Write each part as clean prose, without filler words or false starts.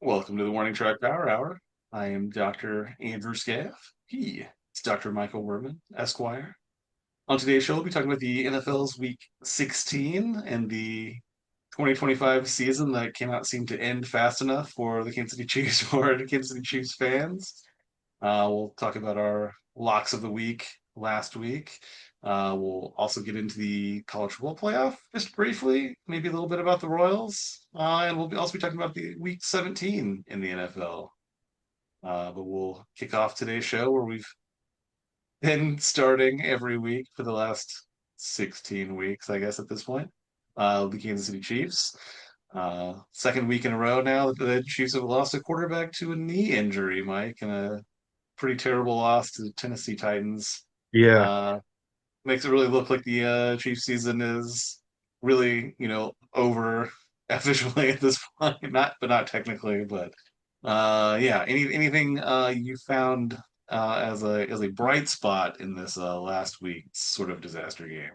Welcome to the Warning Track Power Hour. I am Dr. Andrew Scaff. He is Dr. Michael Werman, Esquire. On today's show, we'll be talking about the NFL's Week 16 and the 2025 season that cannot seem to end fast enough for the Kansas City Chiefs or the Kansas City Chiefs fans. We'll talk about our locks of the week last week. We'll also get into the college football playoff just briefly, maybe a little bit about the Royals, and also be talking about the Week 17 in the NFL. But we'll kick off today's show where we've been starting every week for the last 16 weeks, I guess, at this point. The Kansas City Chiefs. Second week in a row now that the Chiefs have lost a quarterback to a knee injury, Mike, and a pretty terrible loss to the Tennessee Titans. Yeah, Uh, Makes it really look like the Chiefs season is really, over officially at this point. Not technically, but yeah. Anything you found as a bright spot in this last week's sort of disaster game?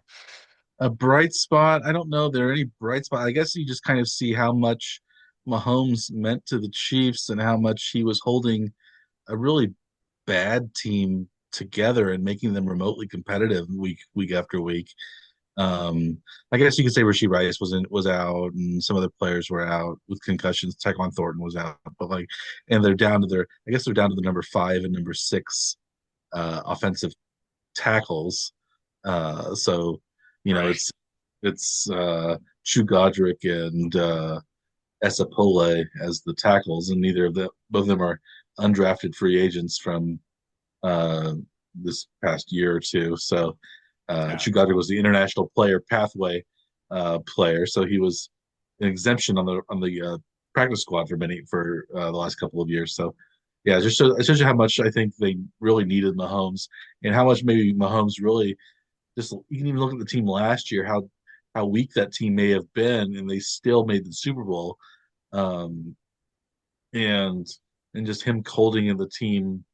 a bright spot. I don't know if there are any bright spot. I guess you just kind of see how much Mahomes meant to the Chiefs and how much he was holding a really bad team together and making them remotely competitive week after week. I guess you could say Rasheed Rice was out and some other players were out with concussions. Tyquan Thornton was out, but and they're down to I guess they're down to the number 5 and number 6 offensive tackles. So Right. it's Chu Godric and Esapole as the tackles, and neither of them both of them are undrafted free agents from uh, this past year or two. So Yeah. Chu Godric was the international player pathway player, so he was an exemption on the practice squad for the last couple of years. So yeah, it shows you how much I think they really needed Mahomes and how much maybe Mahomes really just you can even look at the team last year how weak that team may have been, and they still made the Super Bowl. Um, and just him holding the team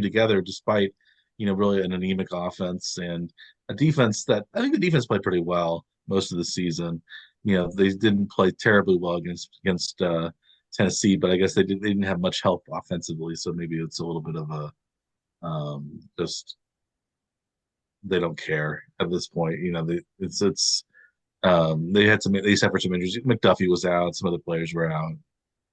together despite really an anemic offense and a defense that I think the defense played pretty well most of the season. They didn't play terribly well against Tennessee, but I guess they didn't have much help offensively, so maybe it's a little bit of a just they don't care at this point. They suffered some injuries. McDuffie was out. Some other players were out.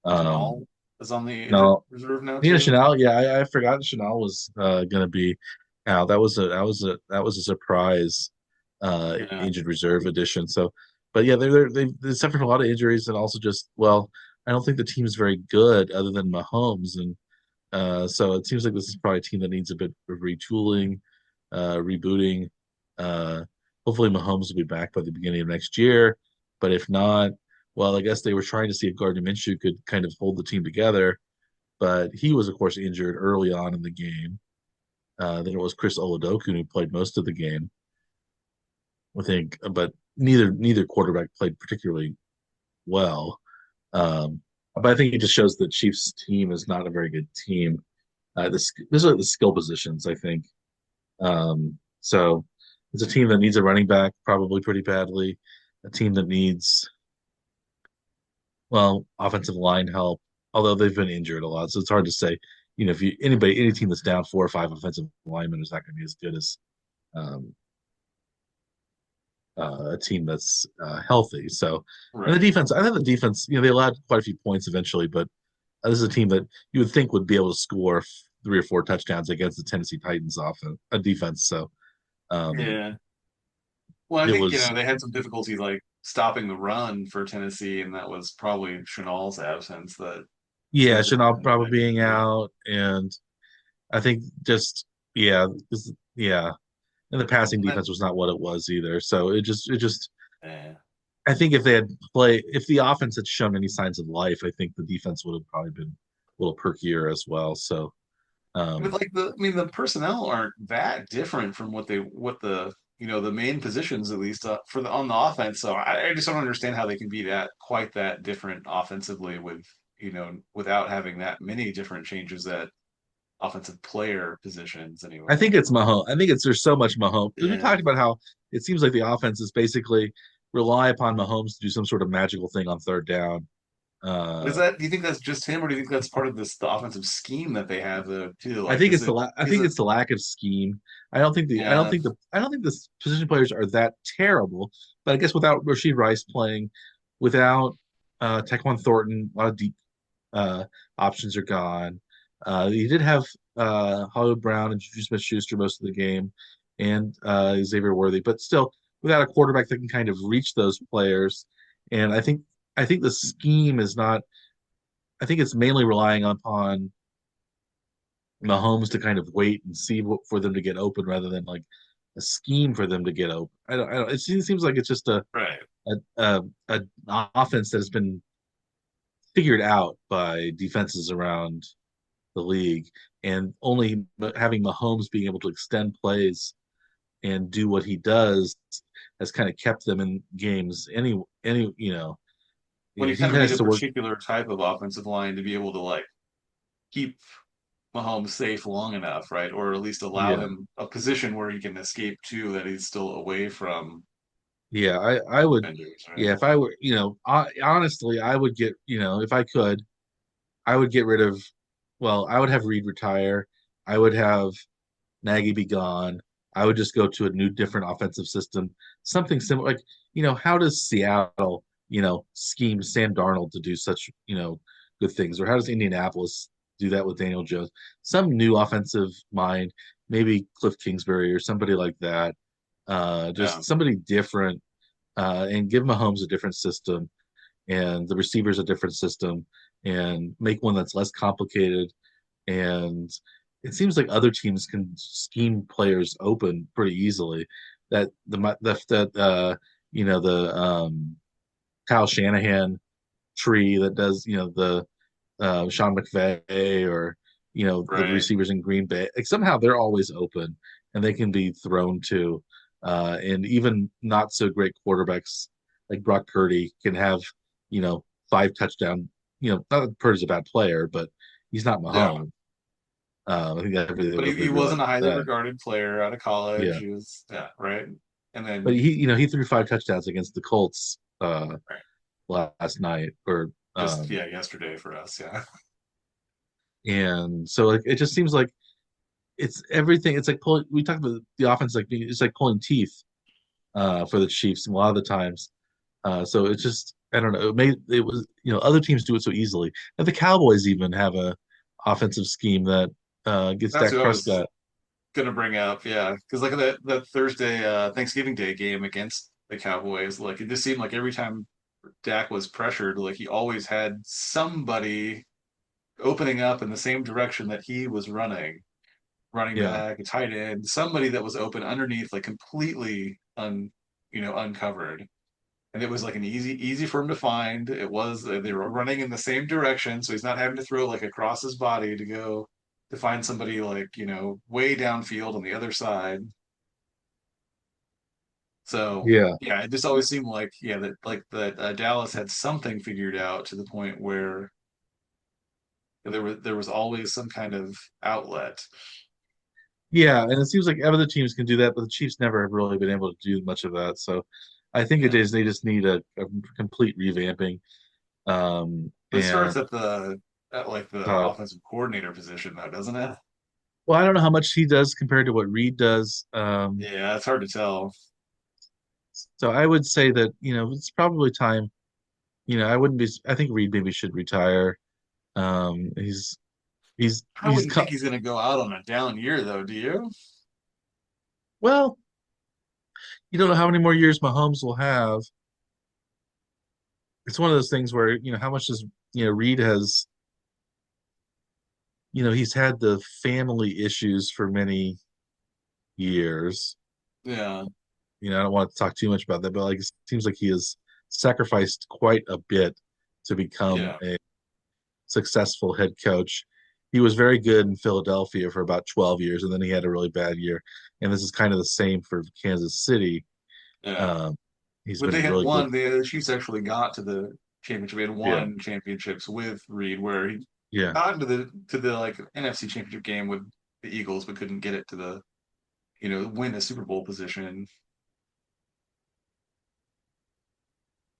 Um, Janal is on the injured no, reserve now yeah, too. Chanel. Yeah, I forgot Chanel was going to be out. That was a surprise Yeah. injured reserve addition. So, but yeah, they suffered a lot of injuries and also just I don't think the team's very good other than Mahomes, and so it seems like this is probably a team that needs a bit of retooling, rebooting. Uh, Hopefully, Mahomes will be back by the beginning of next year. But if not, well, I guess they were trying to see if Gardner Minshew could kind of hold the team together. But he was, of course, injured early on in the game. Then it was Chris Oladokun who played most of the game, I think. But neither quarterback played particularly well. But I think it just shows the Chiefs team is not a very good team. These are the skill positions, I think. So it's a team that needs a running back probably pretty badly, a team that needs, offensive line help, although they've been injured a lot. So it's hard to say, if any team that's down 4 or 5 offensive linemen is not going to be as good as um, a team that's healthy. So, and the Right. defense, I think the defense, they allowed quite a few points eventually, but this is a team that you would think would be able to score 3 or 4 touchdowns against the Tennessee Titans offense, a defense. So, um, Yeah. Well, I it think, was, they had some difficulty like stopping the run for Tennessee, and that was probably Chenal's absence that yeah, seemed to Chanel prevent probably that. being Yeah. out, and I think yeah, yeah, and the passing And then, defense was not what it was either. So it just yeah. I think if the offense had shown any signs of life, I think the defense would have probably been a little perkier as well. So But um, like the personnel aren't that different from the main positions, at least for the on the offense. So I just don't understand how they can be that quite that different offensively without having that many different changes at offensive player positions I anyway. think it's Mahomes. I think there's so much Mahomes because we Yeah. talked about how it seems like the offense is basically rely upon Mahomes to do some sort of magical thing on third down. But is Uh, that? Do you think that's just him, or do you think that's part of the offensive scheme that they have too? I Like, think is it's it? I Is think it? it's the lack of scheme. Yeah, I don't think the position players are that terrible. But I guess without Rasheed Rice playing, without Taekwon Thornton, a lot of deep options are gone. You did have Hollywood Brown and Juju Smith-Schuster most of the game, and Xavier Worthy, but still without a quarterback that can kind of reach those players. And I think the scheme is not. I think it's mainly relying upon Mahomes to kind of wait and see for them to get open rather than like a scheme for them to get open. I don't. It seems like it's just right. an offense that has been figured out by defenses around the league, and only having Mahomes being able to extend plays and do what he does has kind of kept them in games. When you He kind of need has a to work. particular type of offensive line to be able to like keep Mahomes safe long enough, right? Or at least allow Yeah, him a position where he can escape to that he's still away from yeah. I would. defenders, right? Yeah, if I were, honestly, I would get, if I could, I would get rid of. Well, I would have Reed retire. I would have Nagy be gone. I would just go to a new, different offensive system, something similar. Like, how does Seattle, scheme Sam Darnold to do such, good things, or how does Indianapolis do that with Daniel Jones? Some new offensive mind, maybe Cliff Kingsbury or somebody like that. Yeah, Just somebody different, and give Mahomes a different system and the receivers a different system, and make one that's less complicated. And it seems like other teams can scheme players open pretty easily. That the Kyle Shanahan tree that does the Sean McVay, or the right. receivers in Green Bay. Like somehow they're always open and they can be thrown to. And even not so great quarterbacks like Brock Purdy can have 5 touchdown. Not that Purdy's a bad player, but he's not Yeah. Mahomes. I think But he everybody wasn't a realizes highly that. regarded player out of college. Yeah, He was, yeah, right. And but then, he threw 5 touchdowns against the Colts right, last night, or just, yeah, yesterday for us. Yeah. and so like it just seems like it's everything. It's like pulling. We talked about the offense like it's like pulling teeth for the Chiefs a lot of the times. So it's just I don't know. It was other teams do it so easily. And the Cowboys even have a offensive scheme that gets That's Dak who I was Prescott. gonna bring up. Yeah. Because like that Thursday, Thanksgiving Day game against the Cowboys, like it just seemed like every time Dak was pressured, like he always had somebody opening up in the same direction that he was running, running Yeah, back, a tight end, somebody that was open underneath, like completely uncovered. And it was like an easy for him to find. It was they were running in the same direction, so he's not having to throw like across his body to go to find somebody like way downfield on the other side. So yeah, yeah, it just always seemed like that Dallas had something figured out to the point where there was always some kind of outlet. yeah. And it seems like other teams can do that, but the Chiefs never have really been able to do much of that. So I think it Yeah, is they just need a complete revamping. but it starts And at like the uh, offensive coordinator position though, doesn't it? well, I don't know how much he does compared to what Reed does. Yeah, it's hard to tell. So I would say that it's probably time. I wouldn't be. I think Reed maybe should retire. Um, he's I he's wouldn't think he's going to go out on a down year, though, do you? well. You don't know how many more years Mahomes will have. It's one of those things where how much does Reed has. He's had the family issues for many years. Yeah, I don't want to talk too much about that, but like it seems like he has sacrificed quite a bit to become yeah. a successful head coach. He was very good in Philadelphia for about 12 years, and then he had a really bad year. And this is kind of the same for Kansas City. Yeah. Um, he's But they been had really good. won, the Chiefs actually got to the championship. They had Yeah, won championships with Reed, where he yeah, got into the like NFC championship game with the Eagles, but couldn't get it to the, win a Super Bowl position.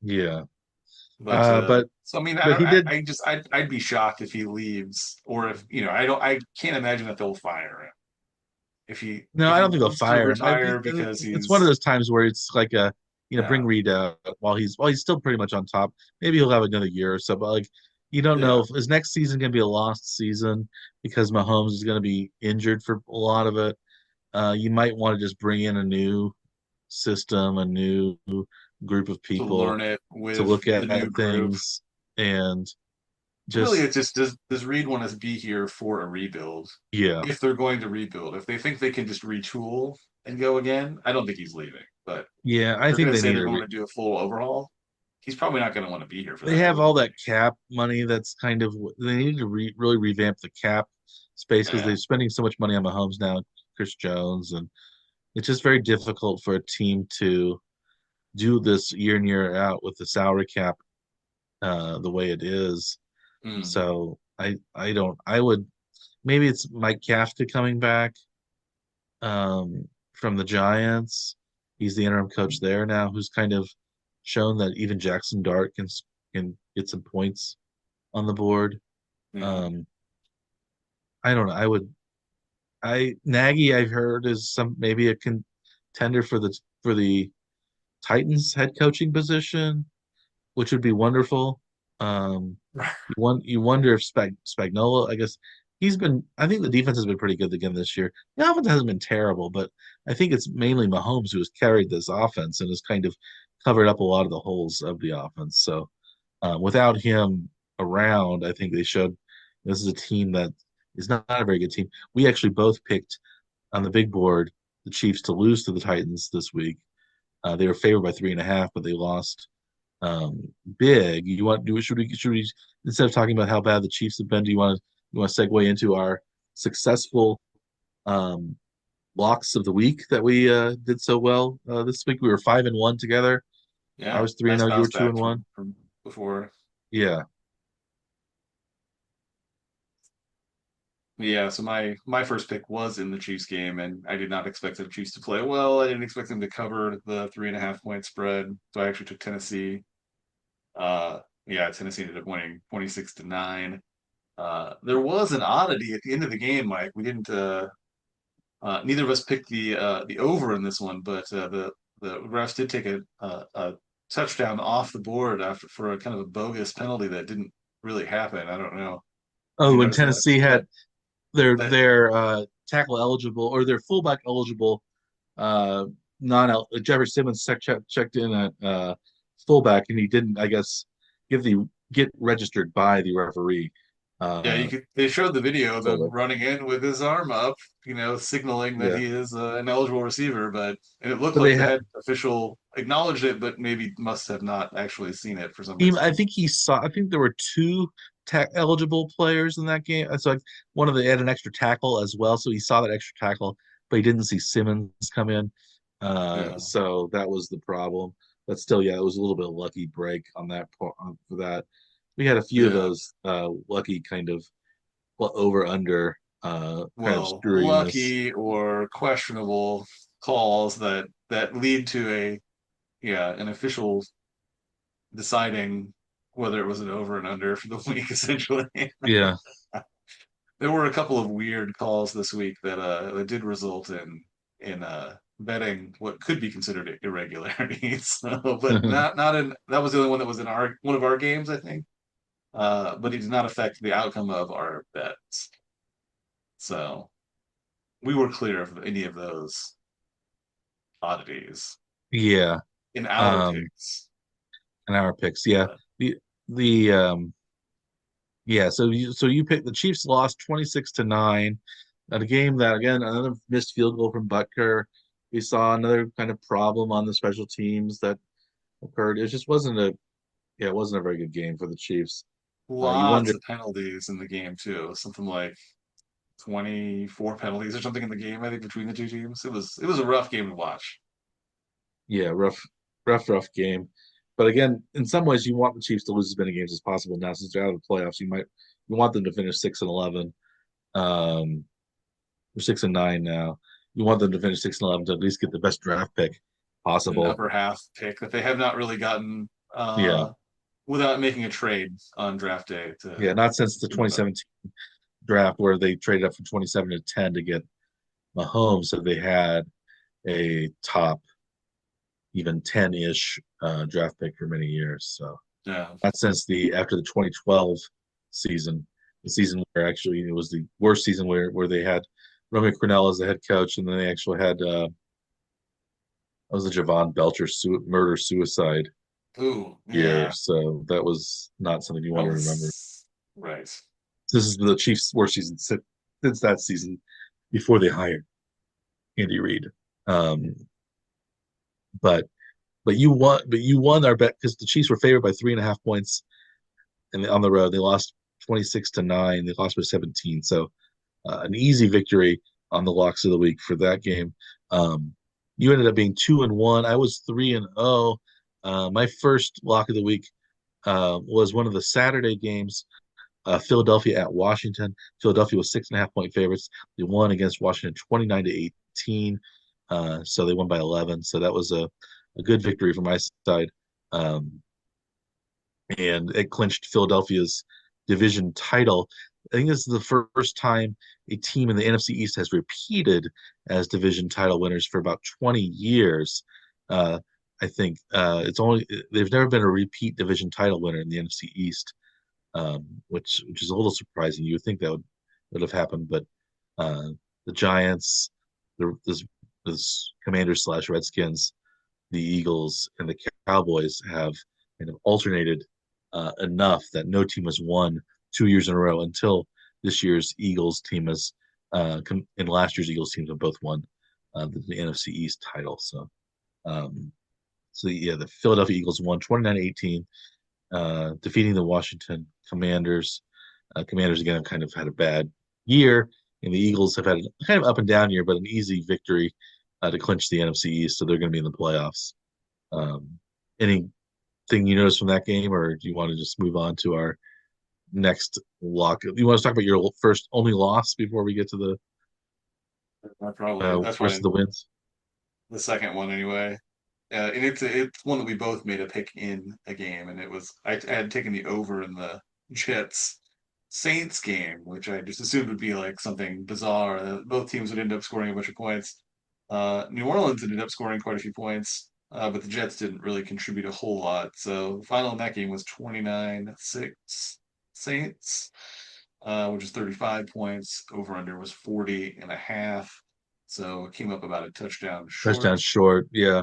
yeah. But But so I mean, he did. I'd be shocked if he leaves, or if I can't imagine that they'll fire him No, if I he don't think they'll wants to fire him. I think retire because it's one of he's those times where it's like a bring yeah Reed out while he's still pretty much on top. Maybe he'll have another year or so, but like you don't know yeah if his next season going to be a lost season because Mahomes is going to be injured for a lot of it. You might want to just bring in a new system, a new group of to people learn it to with look the new at group. things and So really, just it's just does Reed want to be here for a rebuild? yeah. If they're going to rebuild, if they think they can just retool and go again, I don't think he's leaving. But Yeah, if I they're think going to they say need they're to going to do a full overhaul, he's probably not going to want to be here for they that. I have all wouldn't that think. cap money that's kind of they need to really revamp the cap space because Yeah. they're spending so much money on Mahomes now, Chris Jones, and it's just very difficult for a team to do this year in year out with the salary cap the way it is. Hmm. So I don't I would maybe it's Mike Kafka coming back from the Giants. He's the interim coach there now, who's kind of shown that even Jackson Dart can get some points on the board. Yeah. Um, I don't know. I Nagy I've heard is some maybe a contender for the Titans head coaching position, which would be wonderful. Um, you wonder if Spagnuolo, I guess he's been. I think the defense has been pretty good again this year. The offense hasn't been terrible, but I think it's mainly Mahomes who has carried this offense and has kind of covered up a lot of the holes of the offense. So without him around, I think they showed this is a team that is not a very good team. We actually both picked on the big board the Chiefs to lose to the Titans this week. They were favored by 3.5, but they lost um, big. You want do should we instead of talking about how bad the Chiefs have been, do you want to segue into our successful um, blocks of the week that we did so well this week? We were 5-1 together. I Yeah. was 3 and Nice 0. You were bounce two back and one. from before. Yeah. Yeah, so my first pick was in the Chiefs game, and I did not expect the Chiefs to play well. I didn't expect them to cover the 3.5 point spread, so I actually took Tennessee. Yeah, Tennessee ended up winning 26-9. There was an oddity at the end of the game, Mike. We didn't. Neither of us picked the over in this one, but the refs did take a touchdown off the board after for a kind of a bogus penalty that didn't really happen. I don't know. Did Oh, you when notice that? Tennessee had That their tackle eligible or their fullback eligible uh non Jeffrey Simmons checked in at fullback and he didn't, I guess, get registered by the referee. Yeah, you Uh could. They showed the video of him fullback. running in with his arm up, signaling that Yeah. he is an eligible receiver. But and it looked But like they the had head official acknowledged it, but maybe must have not actually seen it for some reason. I think he saw. I think there were two eligible players in that game. So like one of the had an extra tackle as well, so he saw that extra tackle, but he didn't see Simmons come in. Yeah, So that was the problem. But still, yeah, it was a little bit of lucky break on that part for that. We had a few of yeah. those lucky kind of over under kind of Well, screwiness. lucky or questionable calls that lead to an official deciding whether it was an over and under for the week, essentially. Yeah. There were a couple of weird calls this week that did result in betting what could be considered irregularities. So, but not in that was the only one that was in our one of our games, I think. But it did not affect the outcome of our bets. So we were clear of any of those oddities Yeah. in our Um, picks. and our picks. Yeah. But The Yeah, so you picked the Chiefs lost 26-9 at a game that again another missed field goal from Butker. We saw another kind of problem on the special teams that occurred. It just wasn't a yeah, it wasn't a very good game for the Chiefs. You lots wonder of penalties in the game too. Something like 24 penalties or something in the game, I think, between the two teams. It was a rough game to watch. yeah, rough game. But again, in some ways you want the Chiefs to lose as many games as possible now since they're out of the playoffs. You want them to finish 6-11. We're 6-9 now. You want them to finish 6-11 to at least get the best draft pick An possible. upper half pick that they have not really gotten Yeah. without making a trade on draft day to Yeah, not since the give up. 2017 draft where they traded up from 27 to 10 to get Mahomes, so they had a top even 10-ish draft pick for many years. So Yeah. not since the after the 2012 season, the season where actually it was the worst season where they had Romy Cornell as the head coach, and then they actually had that was the Javon Belcher murder suicide Ooh, year. yeah. So that was not something you That want to remember. was right. This is the Chiefs' worst season since that season before they hired Andy Reid. Um, but but you won our bet because the Chiefs were favored by 3.5 points and on the road. They lost 26-9. They lost by 17. So an easy victory on the locks of the week for that game. Um, you ended up being 2-1. I was 3-0. My first lock of the week was one of the Saturday games. Philadelphia at Washington. Philadelphia was 6.5 point favorites. They won against Washington 29-18. So they won by 11. So that was a good victory for my side. Um, and it clinched Philadelphia's division title. I think this is the first time a team in the NFC East has repeated as division title winners for about 20 years. Uh, I think it's only there's never been a repeat division title winner in the NFC East, which is a little surprising. You would think that would have happened, but uh, the Giants, this Commanders slash Redskins, the Eagles, and the Cowboys have kind of alternated enough that no team has won 2 years in a row until this year's Eagles team has, and last year's Eagles teams have both won the NFC East title. Um, so yeah, the Philadelphia Eagles won 29-18, defeating the Washington Commanders. Commanders again have kind of had a bad year, and the Eagles have had a kind of up and down year, but an easy victory to clinch the NFC East, so they're going to be in the playoffs. Um, anything you noticed from that game, or do you want to just move on to our next lock? You want to talk about your first only loss before we get to the That's rest probably of the wins? the second one anyway. And it's one that we both made a pick in a game, and I had taken the over in the Jets Saints game, which I just assumed would be like something bizarre. Both teams would end up scoring a bunch of points. New Orleans ended up scoring quite a few points, but the Jets didn't really contribute a whole lot. So the final in that game was 29-6 Saints, which is 35 points. Over under was 40 and a half. So it came up about a touchdown Touchdown short. short, yeah,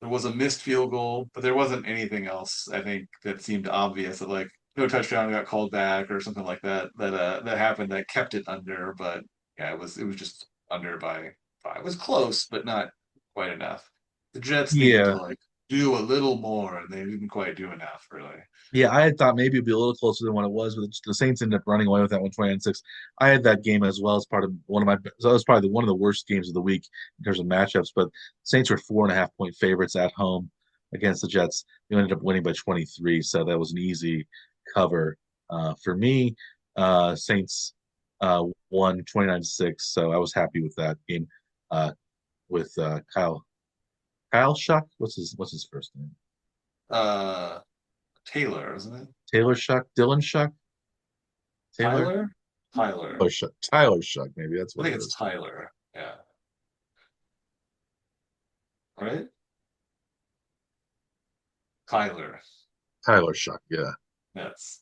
There was a missed field goal, but there wasn't anything else I think that seemed obvious that like no touchdown got called back or something like that happened that kept it under. But yeah, it was just under by five. It was close, but not quite enough. The Jets needed to yeah. like do a little more, and they didn't quite do enough, really. Yeah, I had thought maybe it'd be a little closer than what it was, but the Saints ended up running away with that one 29-6. I had that game as well as part of one of my, so that was probably one of the worst games of the week in terms of matchups. But Saints were 4.5 point favorites at home against the Jets. They ended up winning by 23, so that was an easy cover for me. Saints won 29-6, so I was happy with that game uh, with Kyle Shuck. What's his first name? Uh, Taylor, isn't it? Taylor Shuck, Dylan Shuck, Taylor. Tyler? Tyler. Tyler Shuck, maybe that's I what think it it's is. Tyler. Yeah. Right? Tyler. Tyler Shuck, yeah. Yes.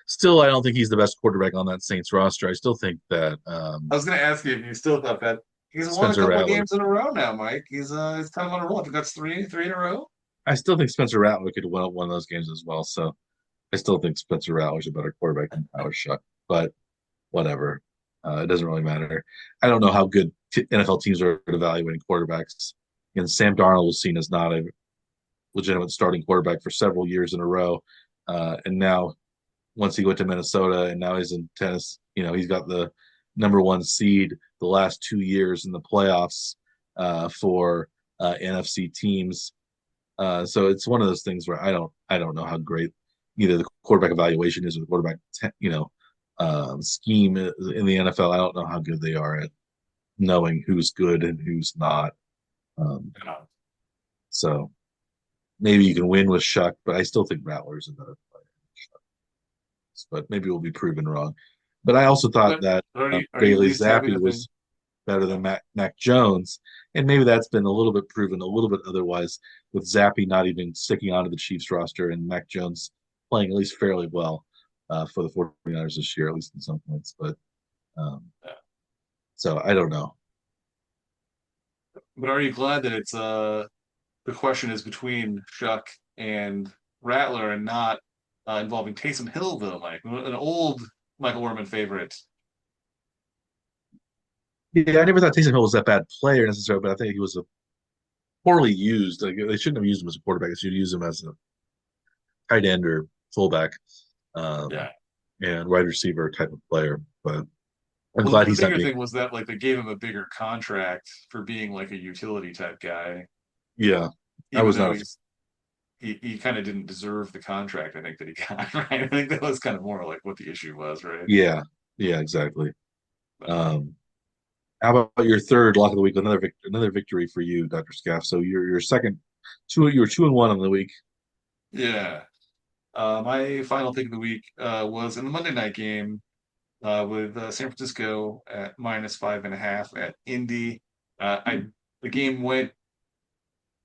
Still, I don't think he's the best quarterback on that Saints roster. I still think that I was going to ask you if you still thought that he's won a Spencer couple of Rattler. games in a row now, Mike. He's kind of on a roll. I think that's three in a row. I still think Spencer Rattler could have won one of those games as well. So I still think Spencer Rattler's a better quarterback than Tyler Shuck. But whatever, it doesn't really matter. I don't know how good NFL teams are at evaluating quarterbacks. And Sam Darnold was seen as not a legitimate starting quarterback for several years in a row, and now once he went to Minnesota and now he's in tennis, he's got the number one seed the last 2 years in the playoffs for NFC teams. So it's one of those things where I don't know how great either the quarterback evaluation is or the quarterback scheme in the NFL. I don't know how good they are at knowing who's good and who's not. Um, You know. so maybe you can win with Shuck, but I still think Rattler's a better player. But maybe we'll be proven wrong. But I also thought But that are you at Bailey least happy Zappi to think? was better than Yeah, Mac Jones, and maybe that's been a little bit proven, a little bit otherwise, with Zappi not even sticking onto the Chiefs roster and Mac Jones playing at least fairly well for the 49ers this year, at least in some points. But um, yeah. so I don't know. But are you glad that it's the question is between Shuck and Rattler and not involving Taysom Hill, though, Mike, an old Michael Orman favorite. Yeah, I never thought Taysom Hill was that bad player necessarily, but I think he was a poorly used. Like, they shouldn't have used him as a quarterback. They should use him as a tight end or fullback um, Yeah. and wide receiver type of player. But I'm Well, glad the he's not bigger being. thing was that like they gave him a bigger contract for being like a utility type guy, Yeah, I even was though not. he kind of didn't deserve the contract. I think that he got right. I think that was kind of more like what the issue was, right? Yeah, yeah, exactly. But Um, how about your third lock of the week? Another victory for you, Dr. Scaff. So your second two. You were 2-1 on the week. yeah, my final pick of the week was in the Monday night game with San Francisco at -5.5 at Indy. I the game went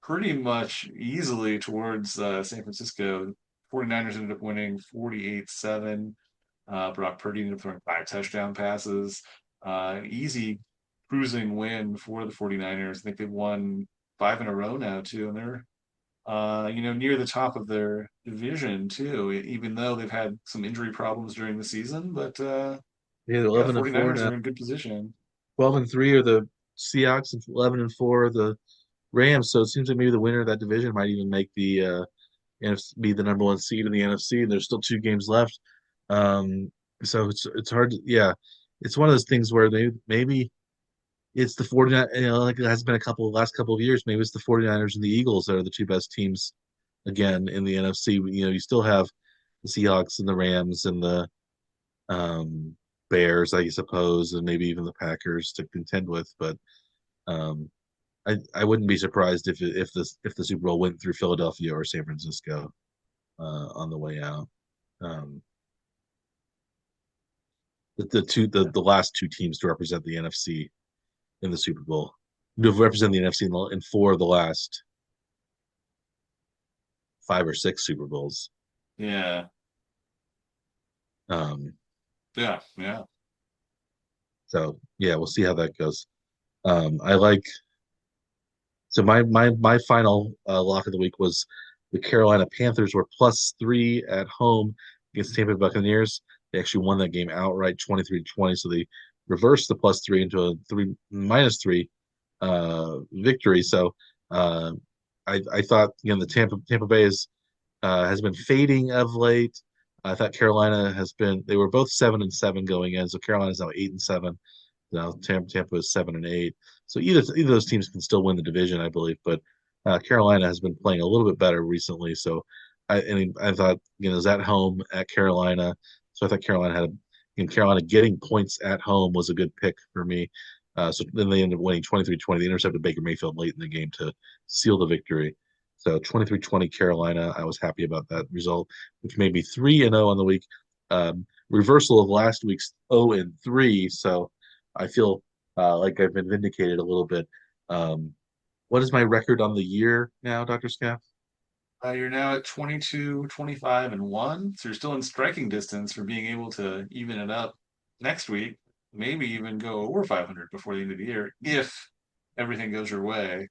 pretty much easily towards San Francisco. 49ers ended up winning 48-7. Brock Purdy ended up throwing 5 touchdown passes. An easy cruising win for the 49ers. I think they've won 5 in a row now too, and they're near the top of their division too, even though they've had some injury problems during the season. But Yeah, yeah, the 11-4 49ers now. are in good position. 12-3 are the Seahawks, and 11-4 are the Rams. So it seems like maybe the winner of that division might even make the NFC, be the number one seed in the NFC. And there's still 2 games left. So it's hard. Yeah, it's one of those things where they maybe it's the 49, like it has been last couple of years. Maybe it's the 49ers and the Eagles that are the two best teams again in the NFC. You still have the Seahawks and the Rams and the um, Bears, I suppose, and maybe even the Packers to contend with. But um, I wouldn't be surprised if the Super Bowl went through Philadelphia or San Francisco on the way out. Um, the last two teams to represent the NFC in the Super Bowl, to represent the NFC in 4 of the last 5 or 6 Super Bowls. Yeah, Um, yeah, yeah. so yeah, we'll see how that goes. I like so my final lock of the week was the Carolina Panthers were +3 at home against the Tampa Bay Buccaneers. They actually won that game outright, 23-20. So they reversed the +3 into a -3 victory. So uh, I thought the Tampa Bay has been fading of late. I thought Carolina has been. They were both 7-7 going in, so Carolina's now 8-7. Now Tampa is 7-8. So either of those teams can still win the division, I believe. But Carolina has been playing a little bit better recently. So I thought is at home at Carolina. So I thought Carolina Carolina getting points at home was a good pick for me. So then they ended up winning 23-20. They intercepted Baker Mayfield late in the game to seal the victory. So 23-20 Carolina. I was happy about that result, which made me 3-0 on the week. Reversal of last week's 0-3. So I feel like I've been vindicated a little bit. Um, what is my record on the year now, Dr. Scaff? You're now at 22, 25-1. So you're still in striking distance for being able to even it up next week. Maybe even go over 500 before the end of the year if everything goes your way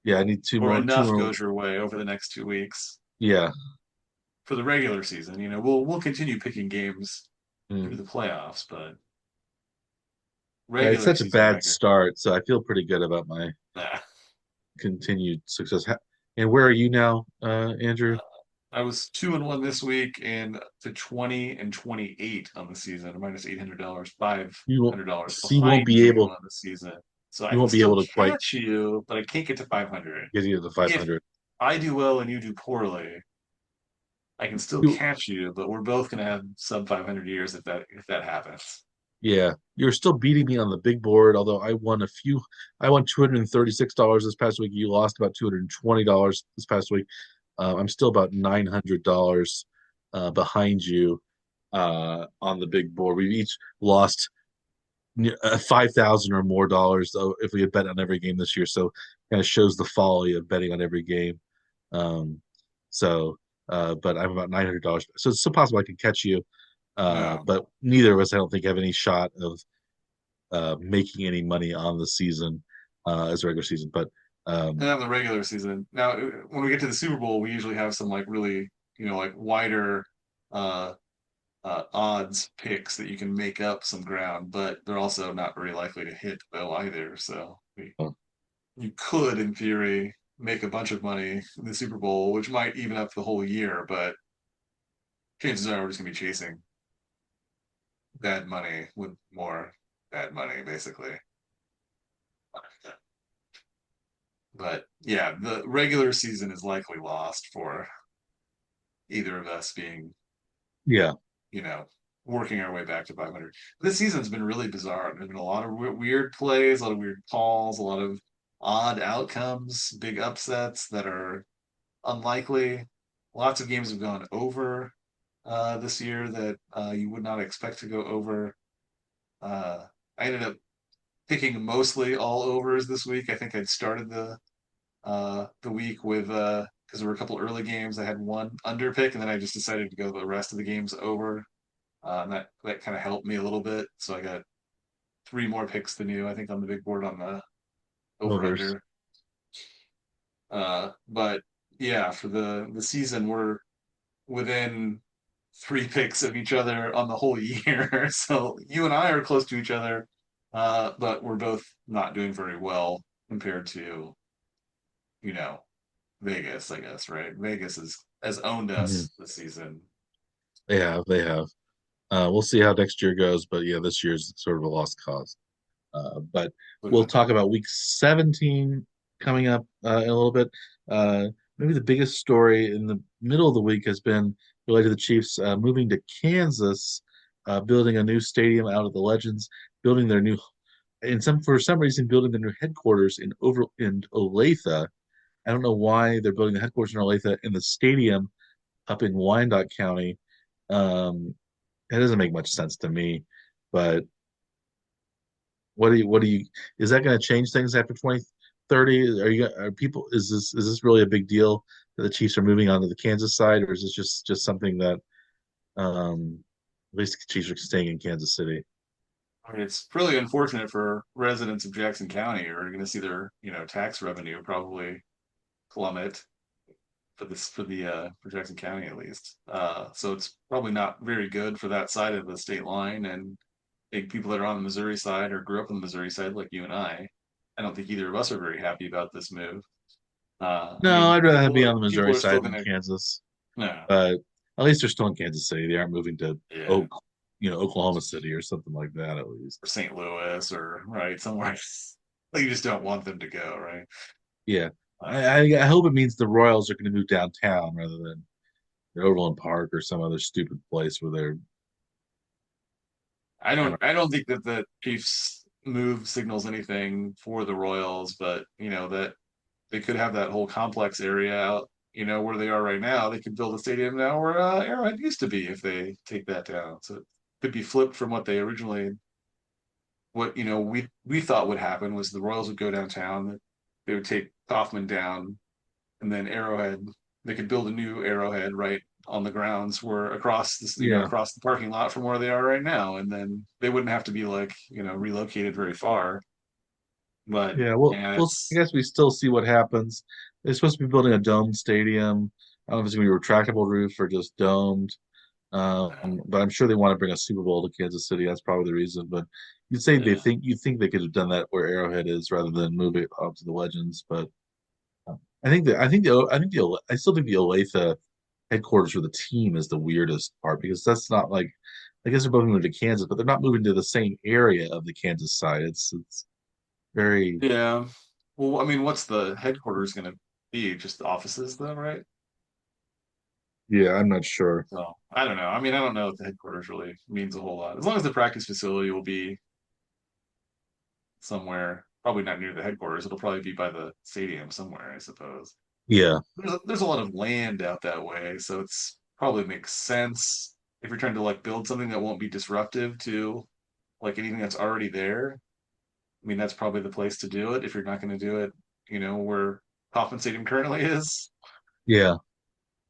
Yeah, I need or two enough more. goes your way over the next 2 weeks Yeah. for the regular season. We'll continue picking games through Mm. the playoffs, but It's regular such a season bad record. start, so I feel pretty good about my Nah. continued success. And where are you now, Andrew? I was 2-1 this week and to 20-28 on the season, -$800, five You won't, hundred dollars so behind you on the season. So I you can won't be still able to quite catch you, but I can't get to 500. get you to the If 500. I do well and you do poorly, I can still You, catch you, but we're both gonna have sub 500 years if that happens. yeah, you're still beating me on the big board, although I won a few. I won $236 this past week. You lost about $220 this past week. I'm still about $900 behind you on the big board. We've each lost 5,000 or more dollars though if we had bet on every game this year. So kind of shows the folly of betting on every game. Um, so, but I'm about $900, so it's still possible I can catch you. No. But neither of us, I don't think, have any shot of making any money on the season as a regular season. But And um, then the regular season. Now, when we get to the Super Bowl, we usually have some like really, like wider uh odds picks that you can make up some ground, but they're also not very likely to hit though either. So you could, in theory, make a bunch of money in the Super Bowl, which might even up the whole year, but chances are we're just gonna be chasing bad money with more bad money, basically. But yeah, the regular season is likely lost for either of us being, yeah, you know, working our way back to 500. This season's been really bizarre. There's been a lot of weird plays, a lot of weird calls, a lot of odd outcomes, big upsets that are unlikely. Lots of games have gone over this year that you would not expect to go over. Uh, I ended up picking mostly all overs this week. I think I'd started the week with because there were a couple early games. I had one under pick, and then I just decided to go the rest of the games over. And that kind of helped me a little bit. So I got three more picks than you, I think, on the big board on the over overs. under. But yeah, for the season, we're within three picks of each other on the whole year. So you and I are close to each other, but we're both not doing very well compared to, you know, Vegas, I guess, right? Vegas has owned Mhm. us this season. They have. We'll see how next year goes, but yeah, this year's sort of a lost cause. But Put it we'll in there. talk about week 17 coming up in a little bit. Uh, Maybe the biggest story in the middle of the week has been related to the Chiefs moving to Kansas, building a new stadium out of the Legends, building their new, in some for some reason, building their new headquarters in Olathe. I don't know why they're building the headquarters in Olathe in the stadium up in Wyandotte County. Um, it doesn't make much sense to me, but what do you is that going to change things after 2030? Are people is this really a big deal that the Chiefs are moving on to the Kansas side, or is this just something that at least the Chiefs are staying in Kansas City? I mean, it's really unfortunate for residents of Jackson County who are going to see their, tax revenue probably plummet for Jackson County at least. So it's probably not very good for that side of the state line. And I think people that are on the Missouri side or grew up on the Missouri side, like you and I don't think either of us are very happy about this move. I No, mean, I'd rather people be are on the people Missouri are still side than gonna, Kansas, no, but at least they're still in Kansas City. They aren't moving to yeah, Oak, Oklahoma City or something like that at least. or St. Louis or right somewhere. Like you just don't want them to go, right? Yeah, Uh, I hope it means the Royals are going to move downtown rather than Overland Park or some other stupid place where they're I I don't don't. I don't think that the Chiefs move signals anything for the Royals, but that they could have that whole complex area out, where they are right now. They could build a stadium now where Arrowhead used to be if they take that down. So it could be flipped from what they originally what we thought would happen was the Royals would go downtown, they would take Kaufman down, and then Arrowhead they could build a new Arrowhead right on the grounds where across this Yeah, across the parking lot from where they are right now, and then they wouldn't have to be like relocated very far. But yeah. Well, yeah, I it's guess we still see what happens. They're supposed to be building a domed stadium. I don't know if it's going to be a retractable roof or just domed. But I'm sure they want to bring a Super Bowl to Kansas City. That's probably the reason. But yeah. you think they could have done that where Arrowhead is rather than move it up to the Legends. But I still think the Olathe headquarters for the team is the weirdest part because that's not like I guess they're both moving to Kansas, but they're not moving to the same area of the Kansas side. It's very Yeah. Well, I mean, what's the headquarters going to be? Just the offices, though, right? yeah, I'm not sure. So I don't know. I mean, I don't know if the headquarters really means a whole lot. As long as the practice facility will be somewhere, probably not near the headquarters. It'll probably be by the stadium somewhere, I suppose. Yeah, There's a lot of land out that way, so it's probably makes sense if you're trying to like build something that won't be disruptive to like anything that's already there. I mean, that's probably the place to do it if you're not going to do it, where Kauffman Stadium currently is, yeah,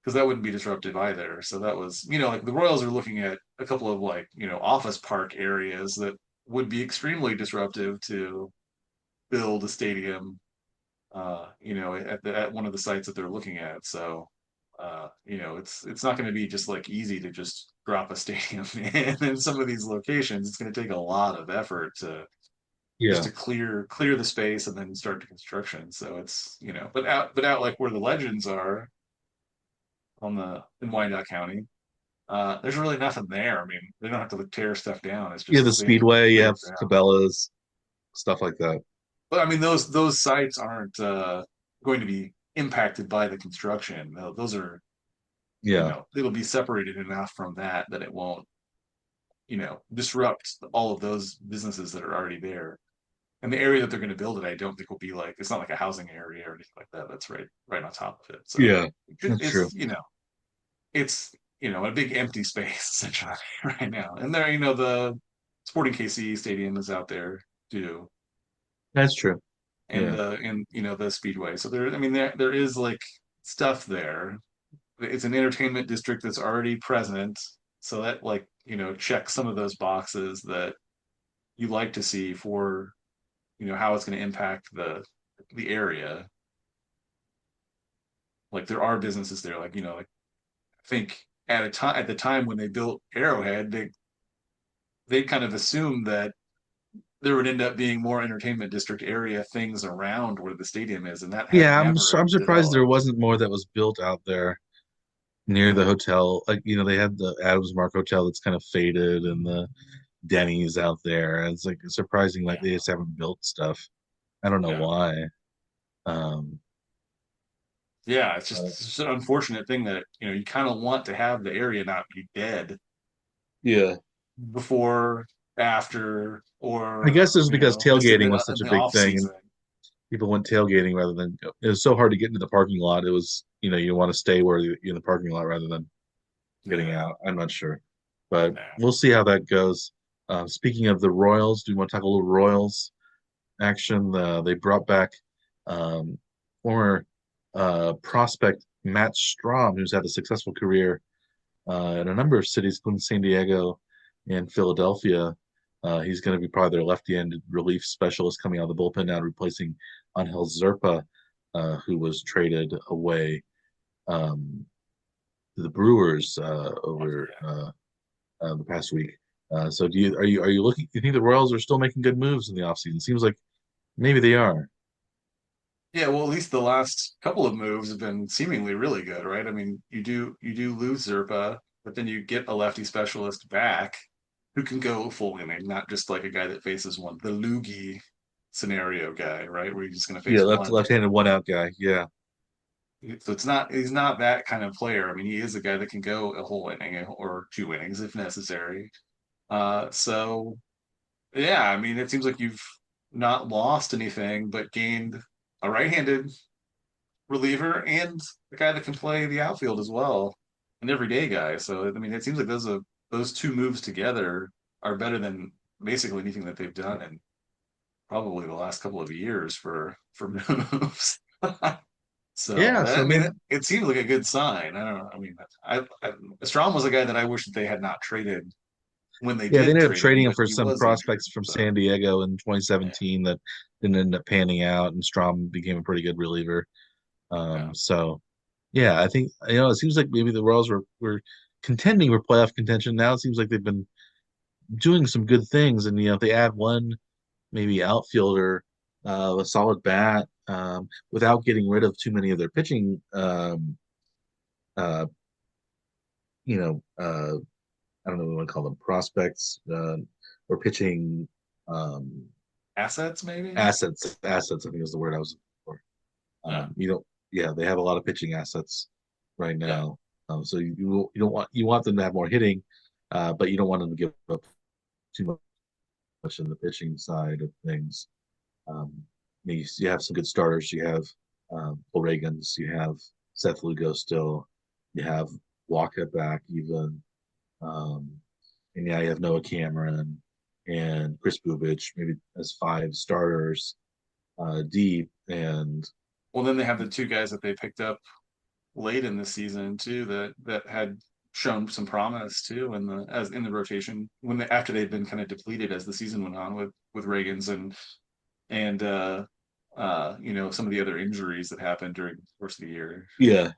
because that wouldn't be disruptive either. So that was, like the Royals are looking at a couple of like, office park areas that would be extremely disruptive to build a stadium, at one of the sites that they're looking at. So, it's not going to be just like easy to just drop a stadium in some of these locations. It's going to take a lot of effort to just yeah, to clear the space and then start the construction. So it's but out like where the legends are in Wyandotte County, there's really nothing there. I mean, they don't have to like, tear stuff down. It's yeah. just The standing Speedway, you clear have ground. Cabela's, stuff like that. But I mean, those sites aren't going to be impacted by the construction. Those are, Yeah, it'll be separated enough from that that it won't, disrupt all of those businesses that are already there. And the area that they're going to build it, I don't think will be like it's not like a housing area or anything like that. That's right on top of it. So yeah, that's true. it's a big empty space essentially right now. And there, the Sporting KC Stadium is out there too, That's true. and Yeah, the Speedway. So there, I mean, there is like stuff there. It's an entertainment district that's already present, so that like checks some of those boxes that you like to see for how it's going to impact the area. Like there are businesses there, like like I think at the time when they built Arrowhead, they kind of assumed that there would end up being more entertainment district area things around where the stadium is, and that had yeah. never I'm surprised there developed. wasn't more that was built out there near the Yeah, hotel. Like they had the Adams Mark Hotel that's kind of faded, and the Denny's out there. It's like surprising, like yeah, they just haven't built stuff. I don't know yeah, why. Um, yeah. It's just, uh, it's just an unfortunate thing that you kind of want to have the area not be dead yeah. before, after, I or guess it's because just tailgating was in such a the big off thing, and season. people went tailgating rather than it was so hard to get into the parking lot. It was, you want to stay where you're in the parking lot rather than getting Yeah, out. I'm not sure, but yeah, we'll see how that goes. Speaking of the Royals, do you want to talk a little Royals action? They brought back um, former prospect Matt Strahm, who's had a successful career in a number of cities, including San Diego and Philadelphia. He's going to be probably their left-handed relief specialist coming out of the bullpen now, replacing Angel Zerpa, who was traded away to the Brewers over yeah. the past week. So are you looking? Do you think the Royals are still making good moves in the offseason? Seems like maybe they are. Yeah, well, at least the last couple of moves have been seemingly really good, right? I mean, you do lose Zerpa, but then you get a lefty specialist back who can go full inning, not just like a guy that faces one, the loogie scenario guy, right? Where you're just going to Yeah, face one. left-handed one out guy. Yeah, So he's not that kind of player. I mean, he is a guy that can go a whole inning or two innings if necessary. So yeah, I mean, it seems like you've not lost anything, but gained a right-handed reliever and a guy that can play the outfield as well, an everyday guy. So I mean, it seems like those two moves together are better than basically anything that they've done in probably the last couple of years for moves. So yeah. I So mean, maybe it seems like a good sign. I don't know. I mean, Strom was a guy that I wish that they had not traded when they yeah, they did ended up trade him, trading him but for he some was injured. prospects from So San Diego in yeah, 2017 that didn't end up panning out, and Strom became a pretty good reliever. yeah. So yeah, I think it seems like maybe the Royals were contending for playoff contention. Now it seems like they've been doing some good things, and if they add one maybe outfielder, a solid bat, without getting rid of too many of their pitching, uh, you know, uh, I don't know what we want to call them, prospects, or pitching um, Assets maybe. assets. Assets, I think is the word I was looking for. Yeah, You don't, yeah, they have a lot of pitching assets right yeah, now. So you don't want them to have more hitting, but you don't want them to give up too much in the pitching side of things. Um, you have some good starters. You have Reagans. You have Seth Lugo still. You have Walker back even. Um, and yeah, you have Noah Cameron and Chris Bubich, maybe as five starters deep. And Well, then they have the two guys that they picked up late in the season too that had shown some promise too in the rotation after they'd been kind of depleted as the season went on with Reagan's and some of the other injuries that happened during the course of the year. yeah,